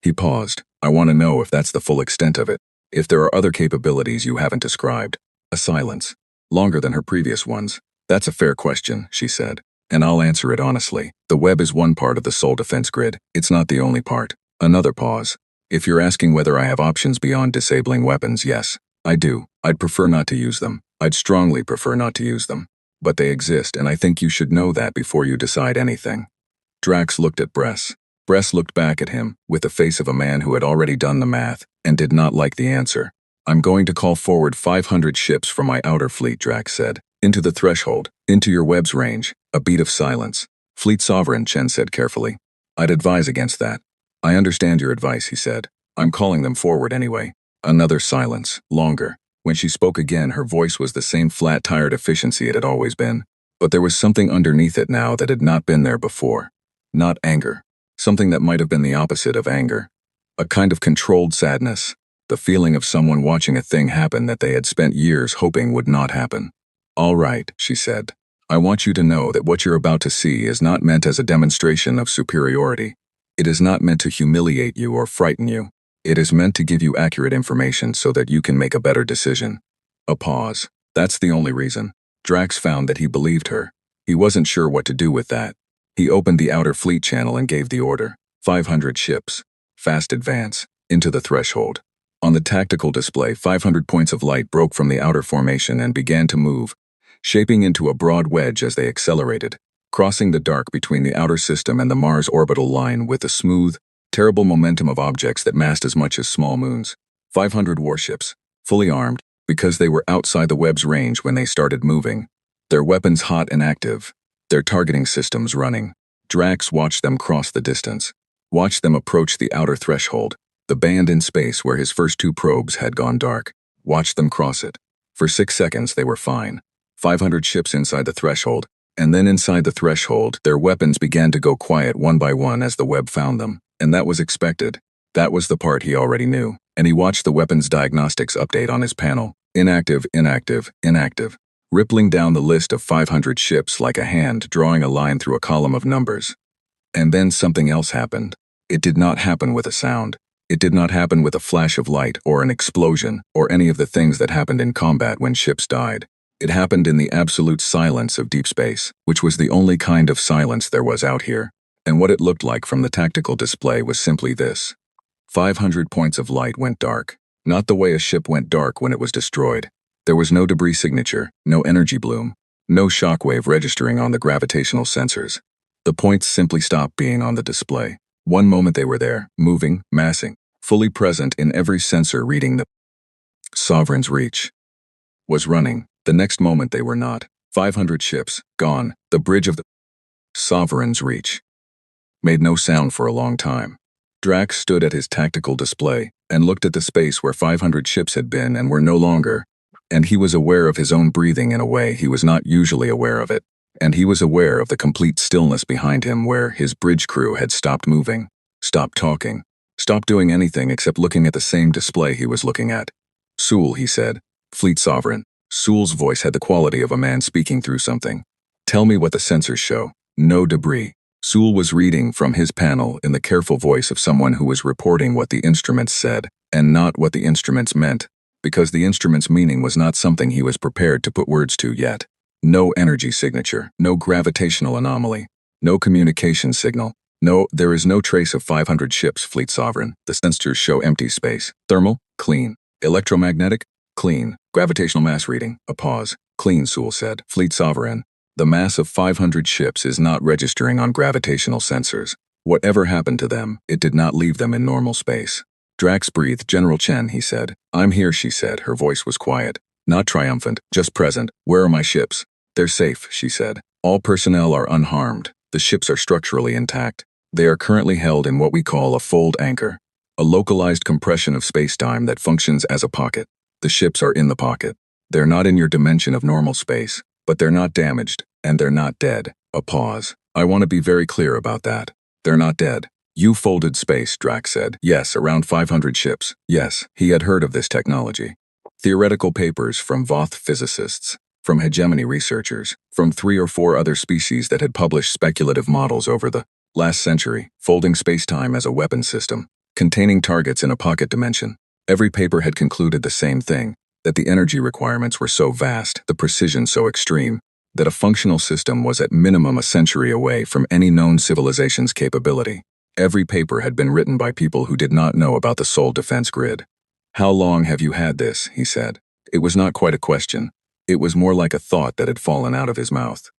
He paused. I want to know if that's the full extent of it. If there are other capabilities you haven't described. A silence. Longer than her previous ones. That's a fair question, she said. And I'll answer it honestly. The web is one part of the Soul Defense Grid. It's not the only part. Another pause. If you're asking whether I have options beyond disabling weapons, yes, I do. I'd prefer not to use them. I'd strongly prefer not to use them. But they exist, and I think you should know that before you decide anything. Drax looked at Bress. Bress looked back at him, with the face of a man who had already done the math, and did not like the answer. I'm going to call forward 500 ships from my outer fleet, Drax said. Into the threshold, into your web's range. A beat of silence. Fleet Sovereign, Chen said carefully. I'd advise against that. I understand your advice, he said. I'm calling them forward anyway. Another silence, longer. When she spoke again, her voice was the same flat, tired efficiency it had always been. But there was something underneath it now that had not been there before. Not anger. Something that might have been the opposite of anger. A kind of controlled sadness. The feeling of someone watching a thing happen that they had spent years hoping would not happen. All right, she said. I want you to know that what you're about to see is not meant as a demonstration of superiority. It is not meant to humiliate you or frighten you. It is meant to give you accurate information so that you can make a better decision. A pause. That's the only reason. Drax found that he believed her. He wasn't sure what to do with that. He opened the outer fleet channel and gave the order. 500 ships. Fast advance. Into the threshold. On the tactical display, 500 points of light broke from the outer formation and began to move, shaping into a broad wedge as they accelerated, crossing the dark between the outer system and the Mars orbital line with a smooth, terrible momentum of objects that massed as much as small moons. 500 warships, fully armed, because they were outside the web's range when they started moving, their weapons hot and active, their targeting systems running. Drax watched them cross the distance, watched them approach the outer threshold, the band in space where his first 2 probes had gone dark, watched them cross it. For 6 seconds they were fine. 500 ships inside the threshold, and then inside the threshold, their weapons began to go quiet one by one as the web found them, and that was expected. That was the part he already knew, and he watched the weapons diagnostics update on his panel. Inactive, inactive, inactive, rippling down the list of 500 ships like a hand drawing a line through a column of numbers. And then something else happened. It did not happen with a sound. It did not happen with a flash of light or an explosion or any of the things that happened in combat when ships died. It happened in the absolute silence of deep space, which was the only kind of silence there was out here. And what it looked like from the tactical display was simply this. 500 points of light went dark. Not the way a ship went dark when it was destroyed. There was no debris signature, no energy bloom, no shockwave registering on the gravitational sensors. The points simply stopped being on the display. One moment they were there, moving, massing, fully present in every sensor reading the Sovereign's reach. Was running. The next moment they were not. 500 ships, gone. The bridge of the Sovereign's reach made no sound for a long time. Drax stood at his tactical display and looked at the space where 500 ships had been and were no longer, and he was aware of his own breathing in a way he was not usually aware of it. And he was aware of the complete stillness behind him where his bridge crew had stopped moving, stopped talking, stopped doing anything except looking at the same display he was looking at. Sewell, he said. Fleet Sovereign. Sewell's voice had the quality of a man speaking through something. Tell me what the sensors show. No debris. Sewell was reading from his panel in the careful voice of someone who was reporting what the instruments said, and not what the instruments meant, because the instrument's meaning was not something he was prepared to put words to yet. No energy signature, no gravitational anomaly, no communication signal. No, there is no trace of 500 ships, Fleet Sovereign. The sensors show empty space. Thermal? Clean. Electromagnetic? Clean. Gravitational mass reading? A pause. Clean, Sewell said. Fleet Sovereign. The mass of 500 ships is not registering on gravitational sensors. Whatever happened to them, it did not leave them in normal space. Drax breathed. General Chen, he said. I'm here, she said. Her voice was quiet. Not triumphant, just present. Where are my ships? They're safe, she said. All personnel are unharmed. The ships are structurally intact. They are currently held in what we call a fold anchor, a localized compression of space-time that functions as a pocket. The ships are in the pocket. They're not in your dimension of normal space, but they're not damaged, and they're not dead. A pause. I want to be very clear about that. They're not dead. You folded space, Drax said. Yes, around 500 ships. Yes, he had heard of this technology. Theoretical papers from Voth physicists, from hegemony researchers, from 3 or 4 other species that had published speculative models over the last century, folding space-time as a weapon system, containing targets in a pocket dimension. Every paper had concluded the same thing, that the energy requirements were so vast, the precision so extreme, that a functional system was at minimum a century away from any known civilization's capability. Every paper had been written by people who did not know about the Sol defense grid. How long have you had this? He said. It was not quite a question. It was more like a thought that had fallen out of his mouth.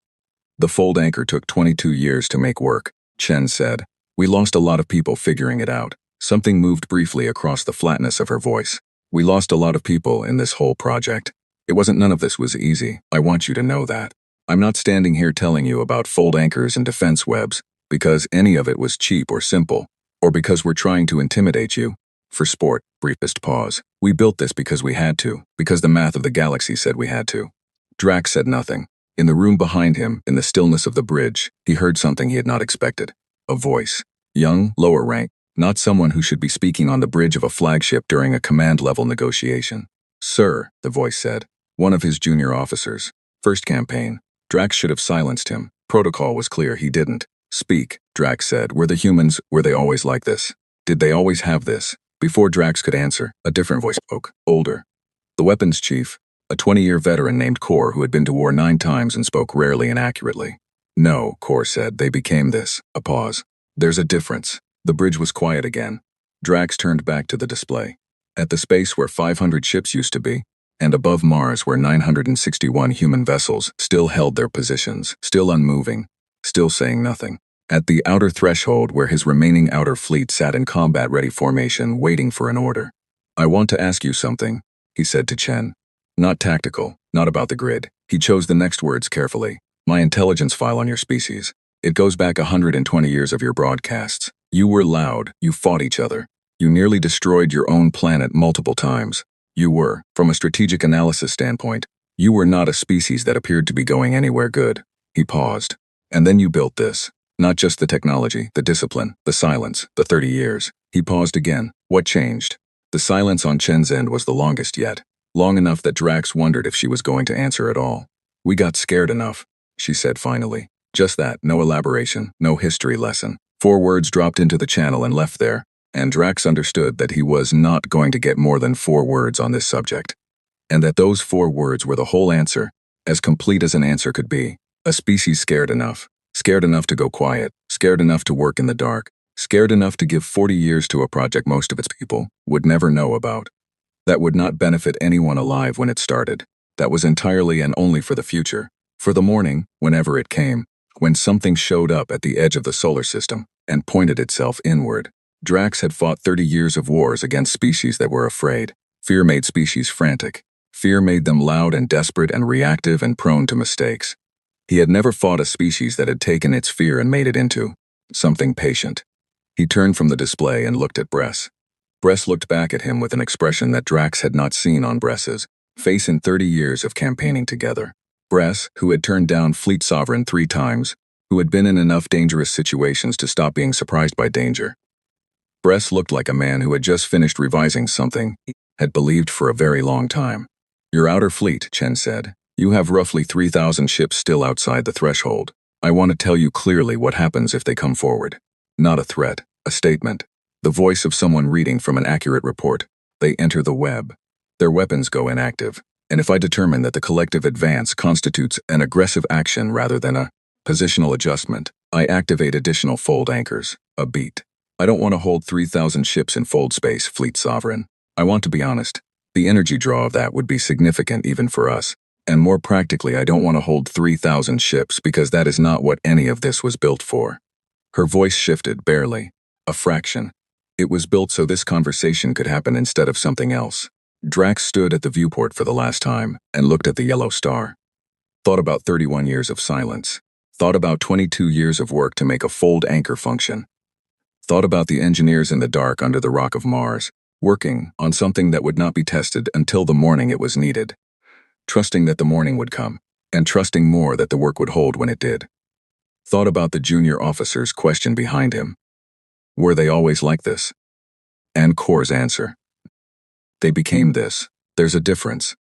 The fold anchor took 22 years to make work, Chen said. We lost a lot of people figuring it out. Something moved briefly across the flatness of her voice. We lost a lot of people in this whole project. It wasn't none of this was easy. I want you to know that. I'm not standing here telling you about fold anchors and defense webs because any of it was cheap or simple, or because we're trying to intimidate you. For sport, briefest pause. We built this because we had to, because the math of the galaxy said we had to. Drax said nothing. In the room behind him, in the stillness of the bridge, he heard something he had not expected. A voice. Young, lower rank, not someone who should be speaking on the bridge of a flagship during a command-level negotiation. Sir, the voice said. One of his junior officers. First campaign. Drax should have silenced him. Protocol was clear, he didn't. Speak, Drax said. Were they always like this? Did they always have this? Before Drax could answer, a different voice spoke, older. The weapons chief, a 20-year veteran named Kor who had been to war 9 times and spoke rarely and accurately. No, Kor said, they became this. A pause. There's a difference. The bridge was quiet again. Drax turned back to the display. At the space where 500 ships used to be, and above Mars where 961 human vessels still held their positions, still unmoving, still saying nothing. At the outer threshold where his remaining outer fleet sat in combat-ready formation waiting for an order. I want to ask you something, he said to Chen. Not tactical, not about the grid. He chose the next words carefully. My intelligence file on your species. It goes back 120 years of your broadcasts. You were loud, you fought each other. You nearly destroyed your own planet multiple times. You were, from a strategic analysis standpoint, you were not a species that appeared to be going anywhere good. He paused. And then you built this. Not just the technology, the discipline, the silence, the 30 years. He paused again. What changed? The silence on Chen's end was the longest yet. Long enough that Drax wondered if she was going to answer at all. We got scared enough, she said finally. Just that, no elaboration, no history lesson. 4 words dropped into the channel and left there, and Drax understood that he was not going to get more than 4 words on this subject. And that those 4 words were the whole answer, as complete as an answer could be. A species scared enough. Scared enough to go quiet, scared enough to work in the dark, scared enough to give 40 years to a project most of its people would never know about. That would not benefit anyone alive when it started. That was entirely and only for the future, for the morning, whenever it came, when something showed up at the edge of the solar system and pointed itself inward. Drax had fought 30 years of wars against species that were afraid. Fear made species frantic. Fear made them loud and desperate and reactive and prone to mistakes. He had never fought a species that had taken its fear and made it into something patient. He turned from the display and looked at Bress. Bress looked back at him with an expression that Drax had not seen on Bress's face in 30 years of campaigning together. Bress, who had turned down Fleet Sovereign 3 times, who had been in enough dangerous situations to stop being surprised by danger. Bress looked like a man who had just finished revising something he had believed for a very long time. Your outer fleet, Chen said. You have roughly 3,000 ships still outside the threshold. I want to tell you clearly what happens if they come forward. Not a threat, a statement. The voice of someone reading from an accurate report. They enter the web. Their weapons go inactive. And if I determine that the collective advance constitutes an aggressive action rather than a positional adjustment, I activate additional fold anchors, a beat. I don't want to hold 3,000 ships in fold space, Fleet Sovereign. I want to be honest. The energy draw of that would be significant even for us. And more practically, I don't want to hold 3,000 ships because that is not what any of this was built for. Her voice shifted, barely. A fraction. It was built so this conversation could happen instead of something else. Drax stood at the viewport for the last time and looked at the yellow star. Thought about 31 years of silence. Thought about 22 years of work to make a fold anchor function. Thought about the engineers in the dark under the rock of Mars, working on something that would not be tested until the morning it was needed. Trusting that the morning would come, and trusting more that the work would hold when it did. Thought about the junior officer's question behind him. Were they always like this? And Kor's answer. They became this. There's a difference.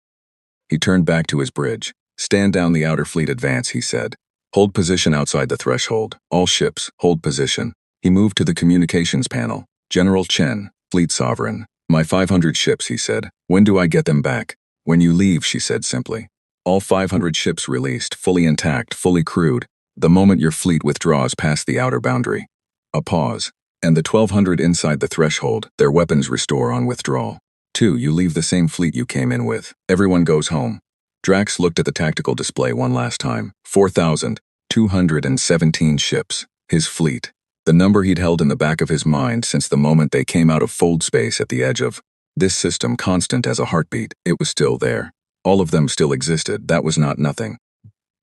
He turned back to his bridge. Stand down the outer fleet advance, he said. Hold position outside the threshold. All ships, hold position. He moved to the communications panel. General Chen, Fleet Sovereign. My 500 ships, he said. When do I get them back? When you leave, she said simply. All 500 ships released, fully intact, fully crewed, the moment your fleet withdraws past the outer boundary. A pause. And the 1,200 inside the threshold, their weapons restore on withdrawal. 2. You leave the same fleet you came in with. Everyone goes home. Drax looked at the tactical display one last time. 4,217 ships. His fleet. The number he'd held in the back of his mind since the moment they came out of fold space at the edge of this system, constant as a heartbeat. It was still there. All of them still existed. That was not nothing.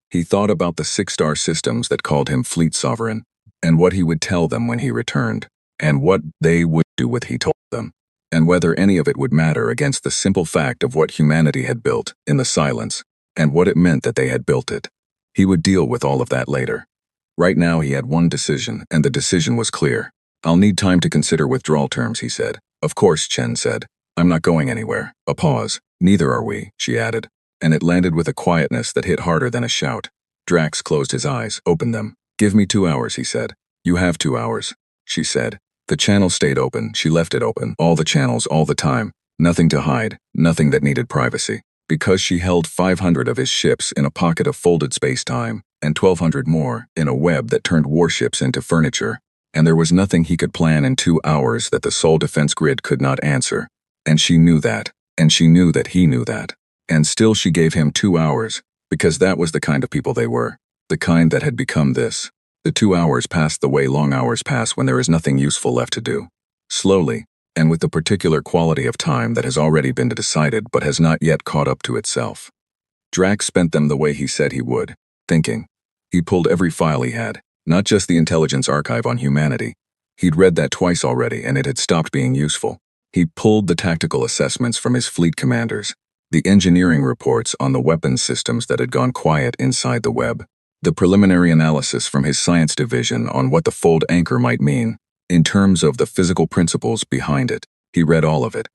He thought about the 6-star systems that called him Fleet Sovereign, and what he would tell them when he returned, and what they would do with he told them, and whether any of it would matter against the simple fact of what humanity had built in the silence, and what it meant that they had built it. He would deal with all of that later. Right now he had one decision, and the decision was clear. I'll need time to consider withdrawal terms, he said. Of course, Chen said. I'm not going anywhere. A pause. Neither are we, she added, and it landed with a quietness that hit harder than a shout. Drax closed his eyes, opened them. Give me 2 hours, he said. You have 2 hours, she said. The channel stayed open. She left it open. All the channels, all the time. Nothing to hide, nothing that needed privacy. Because she held 500 of his ships in a pocket of folded space-time, and 1,200 more in a web that turned warships into furniture. And there was nothing he could plan in 2 hours that the Sol defense grid could not answer. And she knew that, and she knew that he knew that. And still she gave him 2 hours, because that was the kind of people they were, the kind that had become this. The 2 hours passed the way long hours pass when there is nothing useful left to do. Slowly, and with the particular quality of time that has already been decided but has not yet caught up to itself. Drax spent them the way he said he would, thinking. He pulled every file he had, not just the intelligence archive on humanity. He'd read that twice already and it had stopped being useful. He pulled the tactical assessments from his fleet commanders, the engineering reports on the weapons systems that had gone quiet inside the web, the preliminary analysis from his science division on what the fold anchor might mean, in terms of the physical principles behind it. He read all of it.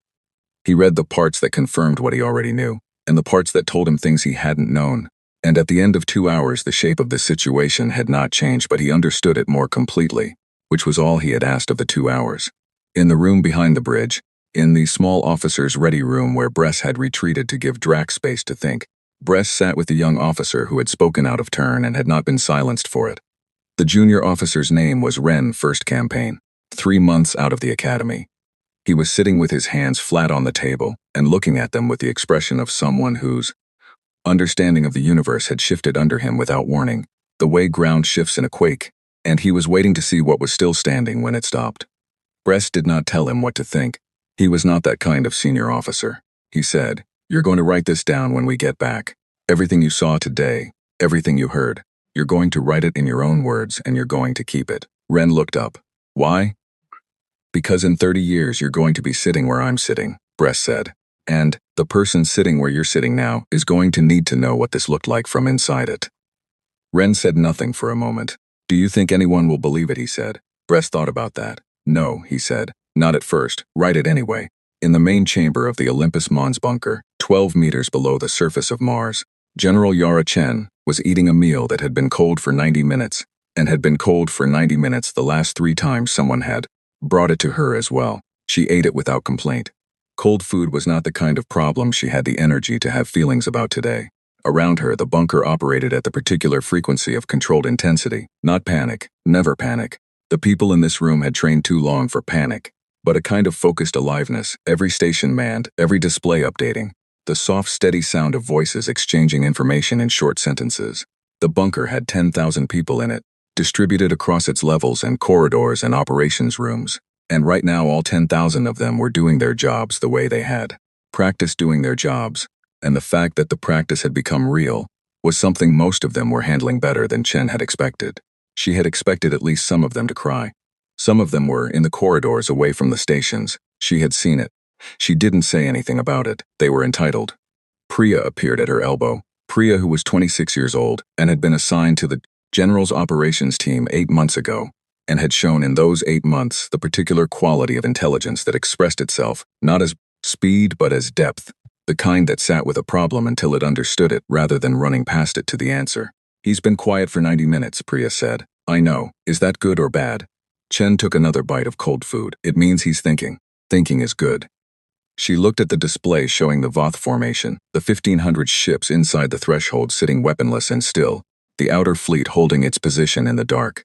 He read the parts that confirmed what he already knew, and the parts that told him things he hadn't known. And at the end of 2 hours, the shape of the situation had not changed, but he understood it more completely, which was all he had asked of the 2 hours. In the room behind the bridge, in the small officer's ready room where Bress had retreated to give Drax space to think, Bress sat with the young officer who had spoken out of turn and had not been silenced for it. The junior officer's name was Ren First Campaign, 3 months out of the academy. He was sitting with his hands flat on the table and looking at them with the expression of someone whose understanding of the universe had shifted under him without warning, the way ground shifts in a quake, and he was waiting to see what was still standing when it stopped. Bress did not tell him what to think. He was not that kind of senior officer. He said, "You're going to write this down when we get back. Everything you saw today, everything you heard. You're going to write it in your own words and you're going to keep it." Ren looked up. "Why?" "Because in 30 years you're going to be sitting where I'm sitting," Bress said. And the person sitting where you're sitting now is going to need to know what this looked like from inside it. Ren said nothing for a moment. Do you think anyone will believe it, he said. Bress thought about that. No, he said. Not at first. Write it anyway. In the main chamber of the Olympus Mons bunker, 12 meters below the surface of Mars, General Yara Chen was eating a meal that had been cold for 90 minutes, and had been cold for 90 minutes the last 3 times someone had brought it to her as well. She ate it without complaint. Cold food was not the kind of problem she had the energy to have feelings about today. Around her, the bunker operated at the particular frequency of controlled intensity, not panic, never panic. The people in this room had trained too long for panic, but a kind of focused aliveness, every station manned, every display updating, the soft, steady sound of voices exchanging information in short sentences. The bunker had 10,000 people in it, distributed across its levels and corridors and operations rooms, and right now all 10,000 of them were doing their jobs the way they had practiced doing their jobs, and the fact that the practice had become real was something most of them were handling better than Chen had expected. She had expected at least some of them to cry. Some of them were in the corridors away from the stations. She had seen it. She didn't say anything about it. They were entitled. Priya appeared at her elbow. Priya, who was 26 years old and had been assigned to the General's operations team 8 months ago, and had shown in those 8 months the particular quality of intelligence that expressed itself not as speed but as depth, the kind that sat with a problem until it understood it rather than running past it to the answer. He's been quiet for 90 minutes, Priya said. I know. Is that good or bad? Chen took another bite of cold food. It means he's thinking. Thinking is good. She looked at the display showing the Voth formation, the 1,500 ships inside the threshold sitting weaponless and still, the outer fleet holding its position in the dark.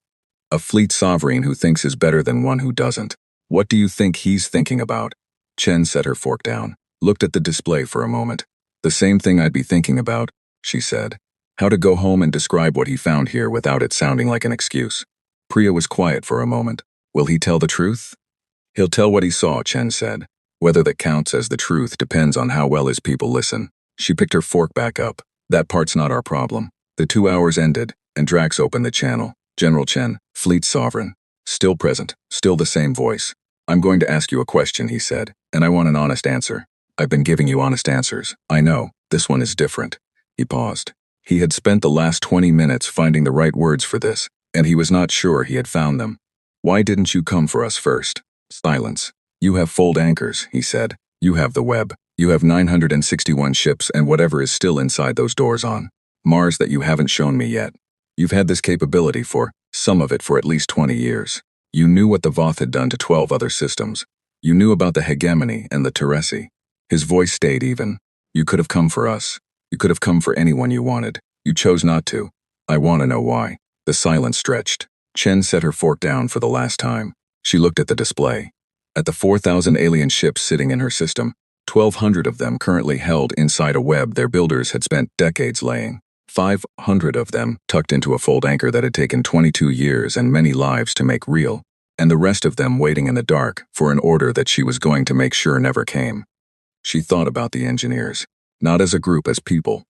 A fleet sovereign who thinks is better than one who doesn't. What do you think he's thinking about? Chen set her fork down, looked at the display for a moment. The same thing I'd be thinking about, she said. How to go home and describe what he found here without it sounding like an excuse. Priya was quiet for a moment. Will he tell the truth? He'll tell what he saw, Chen said. Whether that counts as the truth depends on how well his people listen. She picked her fork back up. That part's not our problem. The 2 hours ended, and Drax opened the channel. General Chen, Fleet Sovereign. Still present, still the same voice. I'm going to ask you a question, he said, and I want an honest answer. I've been giving you honest answers. I know, this one is different. He paused. He had spent the last 20 minutes finding the right words for this, and he was not sure he had found them. Why didn't you come for us first? Silence. You have fold anchors, he said. You have the web. You have 961 ships and whatever is still inside those doors on Mars that you haven't shown me yet. You've had this capability for, some of it for at least 20 years. You knew what the Voth had done to 12 other systems. You knew about the hegemony and the Teresi. His voice stayed even. You could have come for us. You could have come for anyone you wanted. You chose not to. I want to know why. The silence stretched. Chen set her fork down for the last time. She looked at the display. At the 4,000 alien ships sitting in her system, 1,200 of them currently held inside a web their builders had spent decades laying. 500 of them tucked into a fold anchor that had taken 22 years and many lives to make real, and the rest of them waiting in the dark for an order that she was going to make sure never came. She thought about the engineers, not as a group, as people.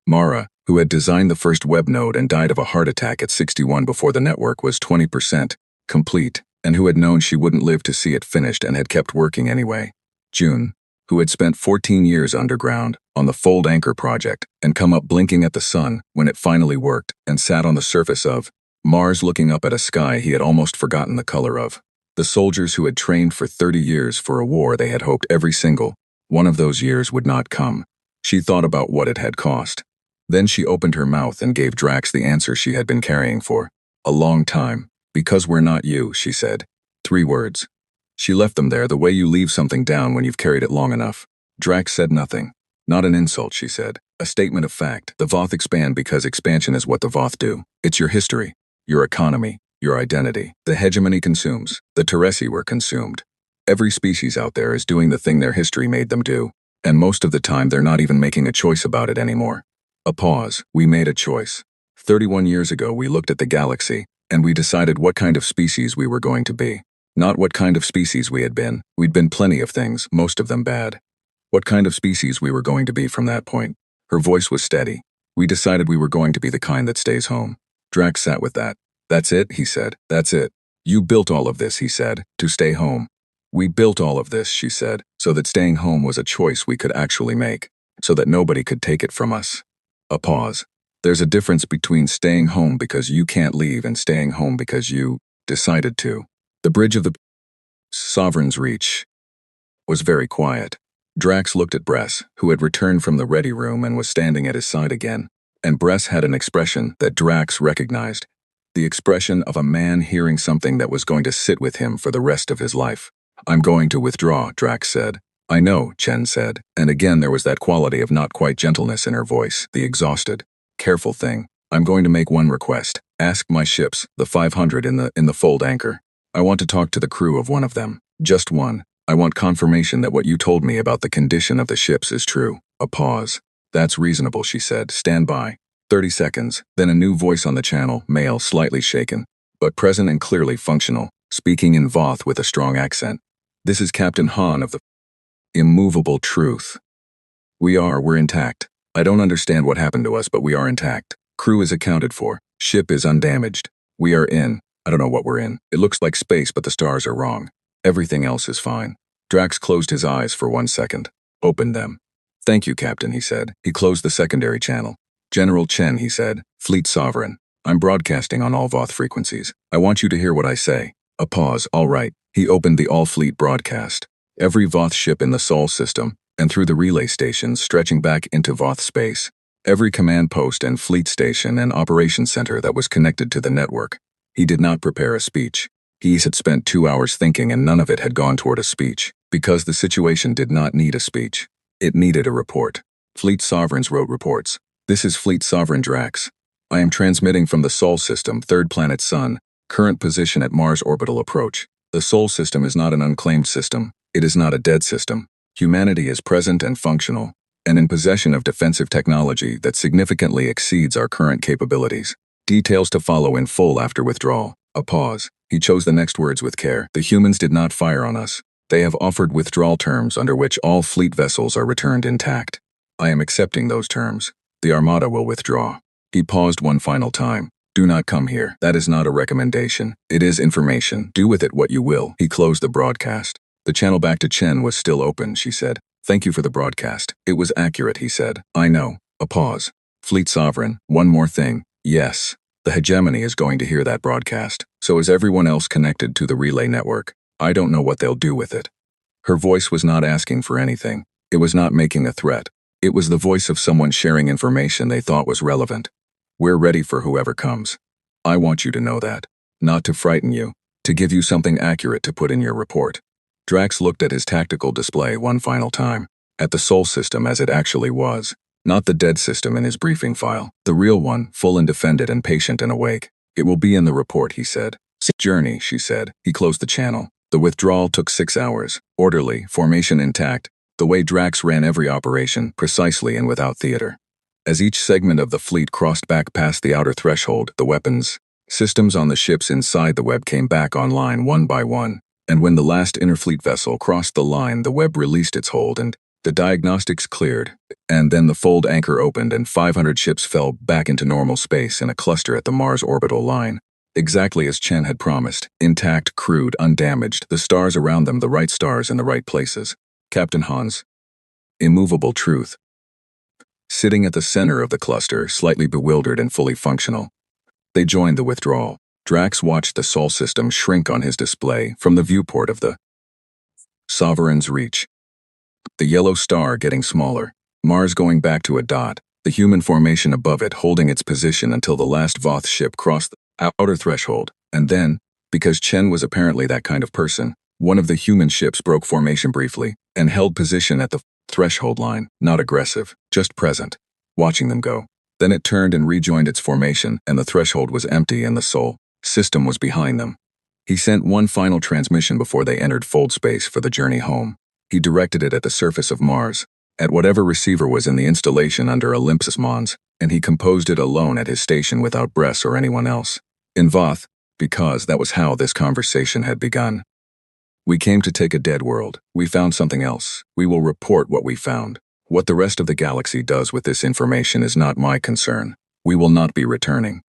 Mara, who had designed the first web node and died of a heart attack at 61 before the network was 20% complete, and who had known she wouldn't live to see it finished and had kept working anyway. June, who had spent 14 years underground on the Fold Anchor project and come up blinking at the sun when it finally worked and sat on the surface of Mars looking up at a sky he had almost forgotten the color of. The soldiers who had trained for 30 years for a war they had hoped every single one of those years would not come. She thought about what it had cost. Then she opened her mouth and gave Drax the answer she had been carrying for a long time. Because we're not you, she said. 3 words. She left them there the way you leave something down when you've carried it long enough. Drax said nothing. Not an insult, she said. A statement of fact. The Voth expand because expansion is what the Voth do. It's your history, your economy, your identity. The hegemony consumes. The Teresi were consumed. Every species out there is doing the thing their history made them do, and most of the time they're not even making a choice about it anymore. A pause. We made a choice. 31 years ago we looked at the galaxy, and we decided what kind of species we were going to be. Not what kind of species we had been. We'd been plenty of things, most of them bad. What kind of species we were going to be from that point. Her voice was steady. We decided we were going to be the kind that stays home. Drax sat with that. That's it, he said. That's it. You built all of this, he said, to stay home. We built all of this, she said, so that staying home was a choice we could actually make, so that nobody could take it from us. A pause. There's a difference between staying home because you can't leave and staying home because you decided to. The bridge of the Sovereign's Reach was very quiet. Drax looked at Bress, who had returned from the ready room and was standing at his side again, and Bress had an expression that Drax recognized, the expression of a man hearing something that was going to sit with him for the rest of his life. I'm going to withdraw, Drax said. I know, Chen said, and again there was that quality of not quite gentleness in her voice, the exhausted, careful thing. I'm going to make one request. Ask my ships, the 500 in the fold anchor. I want to talk to the crew of one of them. Just one. I want confirmation that what you told me about the condition of the ships is true. A pause. That's reasonable, she said. Stand by. 30 seconds. Then a new voice on the channel, male, slightly shaken, but present and clearly functional, speaking in Voth with a strong accent. This is Captain Han of the Immovable Truth. We're intact. I don't understand what happened to us, but we are intact. Crew is accounted for. Ship is undamaged. We are in. I don't know what we're in. It looks like space, but the stars are wrong. Everything else is fine. Drax closed his eyes for 1 second. Opened them. Thank you, Captain, he said. He closed the secondary channel. General Chen, he said. Fleet Sovereign. I'm broadcasting on all Voth frequencies. I want you to hear what I say. A pause. All right. He opened the all-fleet broadcast. Every Voth ship in the Sol system, and through the relay stations stretching back into Voth space. Every command post and fleet station and operations center that was connected to the network. He did not prepare a speech. He had spent 2 hours thinking and none of it had gone toward a speech, because the situation did not need a speech. It needed a report. Fleet Sovereigns wrote reports. This is Fleet Sovereign Drax. I am transmitting from the Sol system, third planet Sun, current position at Mars orbital approach. The Sol system is not an unclaimed system. It is not a dead system. Humanity is present and functional, and in possession of defensive technology that significantly exceeds our current capabilities. Details to follow in full after withdrawal. A pause. He chose the next words with care. The humans did not fire on us. They have offered withdrawal terms under which all fleet vessels are returned intact. I am accepting those terms. The Armada will withdraw. He paused one final time. Do not come here. That is not a recommendation. It is information. Do with it what you will. He closed the broadcast. The channel back to Chen was still open, she said. Thank you for the broadcast. It was accurate, he said. I know. A pause. Fleet Sovereign, one more thing. Yes. The hegemony is going to hear that broadcast. So is everyone else connected to the relay network. I don't know what they'll do with it. Her voice was not asking for anything. It was not making a threat. It was the voice of someone sharing information they thought was relevant. We're ready for whoever comes. I want you to know that. Not to frighten you. To give you something accurate to put in your report. Drax looked at his tactical display one final time. At the Sol system as it actually was. Not the dead system in his briefing file. The real one, full and defended and patient and awake. It will be in the report, he said. Journey, she said. He closed the channel. The withdrawal took 6 hours. Orderly, formation intact. The way Drax ran every operation, precisely and without theater. As each segment of the fleet crossed back past the outer threshold, the weapons, systems on the ships inside the web came back online one by one, and when the last interfleet vessel crossed the line, the web released its hold and the diagnostics cleared, and then the fold anchor opened and 500 ships fell back into normal space in a cluster at the Mars orbital line. Exactly as Chen had promised, intact, crewed, undamaged, the stars around them the right stars in the right places. Captain Han's Immovable Truth. Sitting at the center of the cluster, slightly bewildered and fully functional. They joined the withdrawal. Drax watched the Sol system shrink on his display from the viewport of the Sovereign's Reach. The yellow star getting smaller, Mars going back to a dot, the human formation above it holding its position until the last Voth ship crossed the outer threshold, and then, because Chen was apparently that kind of person, one of the human ships broke formation briefly and held position at the threshold line, not aggressive, just present, watching them go. Then it turned and rejoined its formation, and the threshold was empty and the Sol system was behind them. He sent one final transmission before they entered fold space for the journey home. He directed it at the surface of Mars, at whatever receiver was in the installation under Olympus Mons, and he composed it alone at his station without Bress or anyone else. In Voth, because that was how this conversation had begun. We came to take a dead world. We found something else. We will report what we found. What the rest of the galaxy does with this information is not my concern. We will not be returning.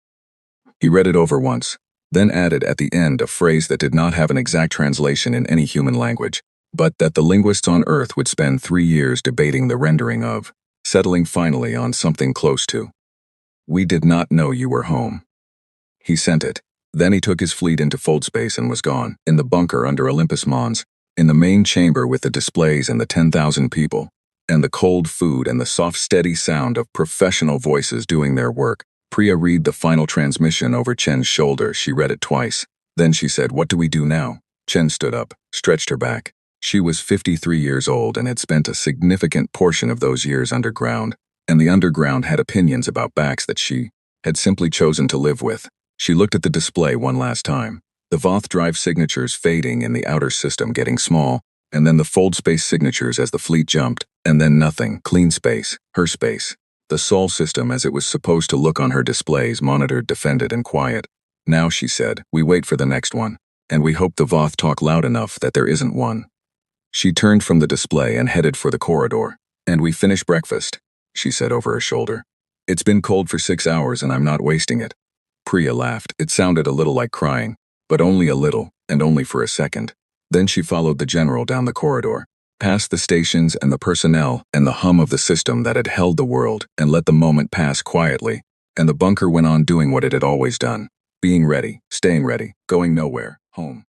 He read it over once. then added at the end a phrase that did not have an exact translation in any human language, but that the linguists on Earth would spend 3 years debating the rendering of, settling finally on something close to. "We did not know you were home." He sent it. Then he took his fleet into Foldspace and was gone, in the bunker under Olympus Mons, in the main chamber with the displays and the 10,000 people, and the cold food and the soft steady sound of professional voices doing their work. Priya read the final transmission over Chen's shoulder. She read it twice. Then she said, "What do we do now?" Chen stood up, stretched her back. She was 53 years old and had spent a significant portion of those years underground, and the underground had opinions about backs that she had simply chosen to live with. She looked at the display one last time. The Voth drive signatures fading in the outer system getting small, and then the Foldspace signatures as the fleet jumped, and then nothing, clean space, her space. The Sol system as it was supposed to look on her displays, monitored, defended, and quiet. "Now," she said, "we wait for the next one, and we hope the Voth talk loud enough that there isn't one." She turned from the display and headed for the corridor. "And we finish breakfast," she said over her shoulder. "It's been cold for 6 hours and I'm not wasting it." Priya laughed. It sounded a little like crying, but only a little, and only for a second. Then she followed the general down the corridor, past the stations and the personnel and the hum of the system that had held the world, and let the moment pass quietly, and the bunker went on doing what it had always done, being ready, staying ready, going nowhere, home.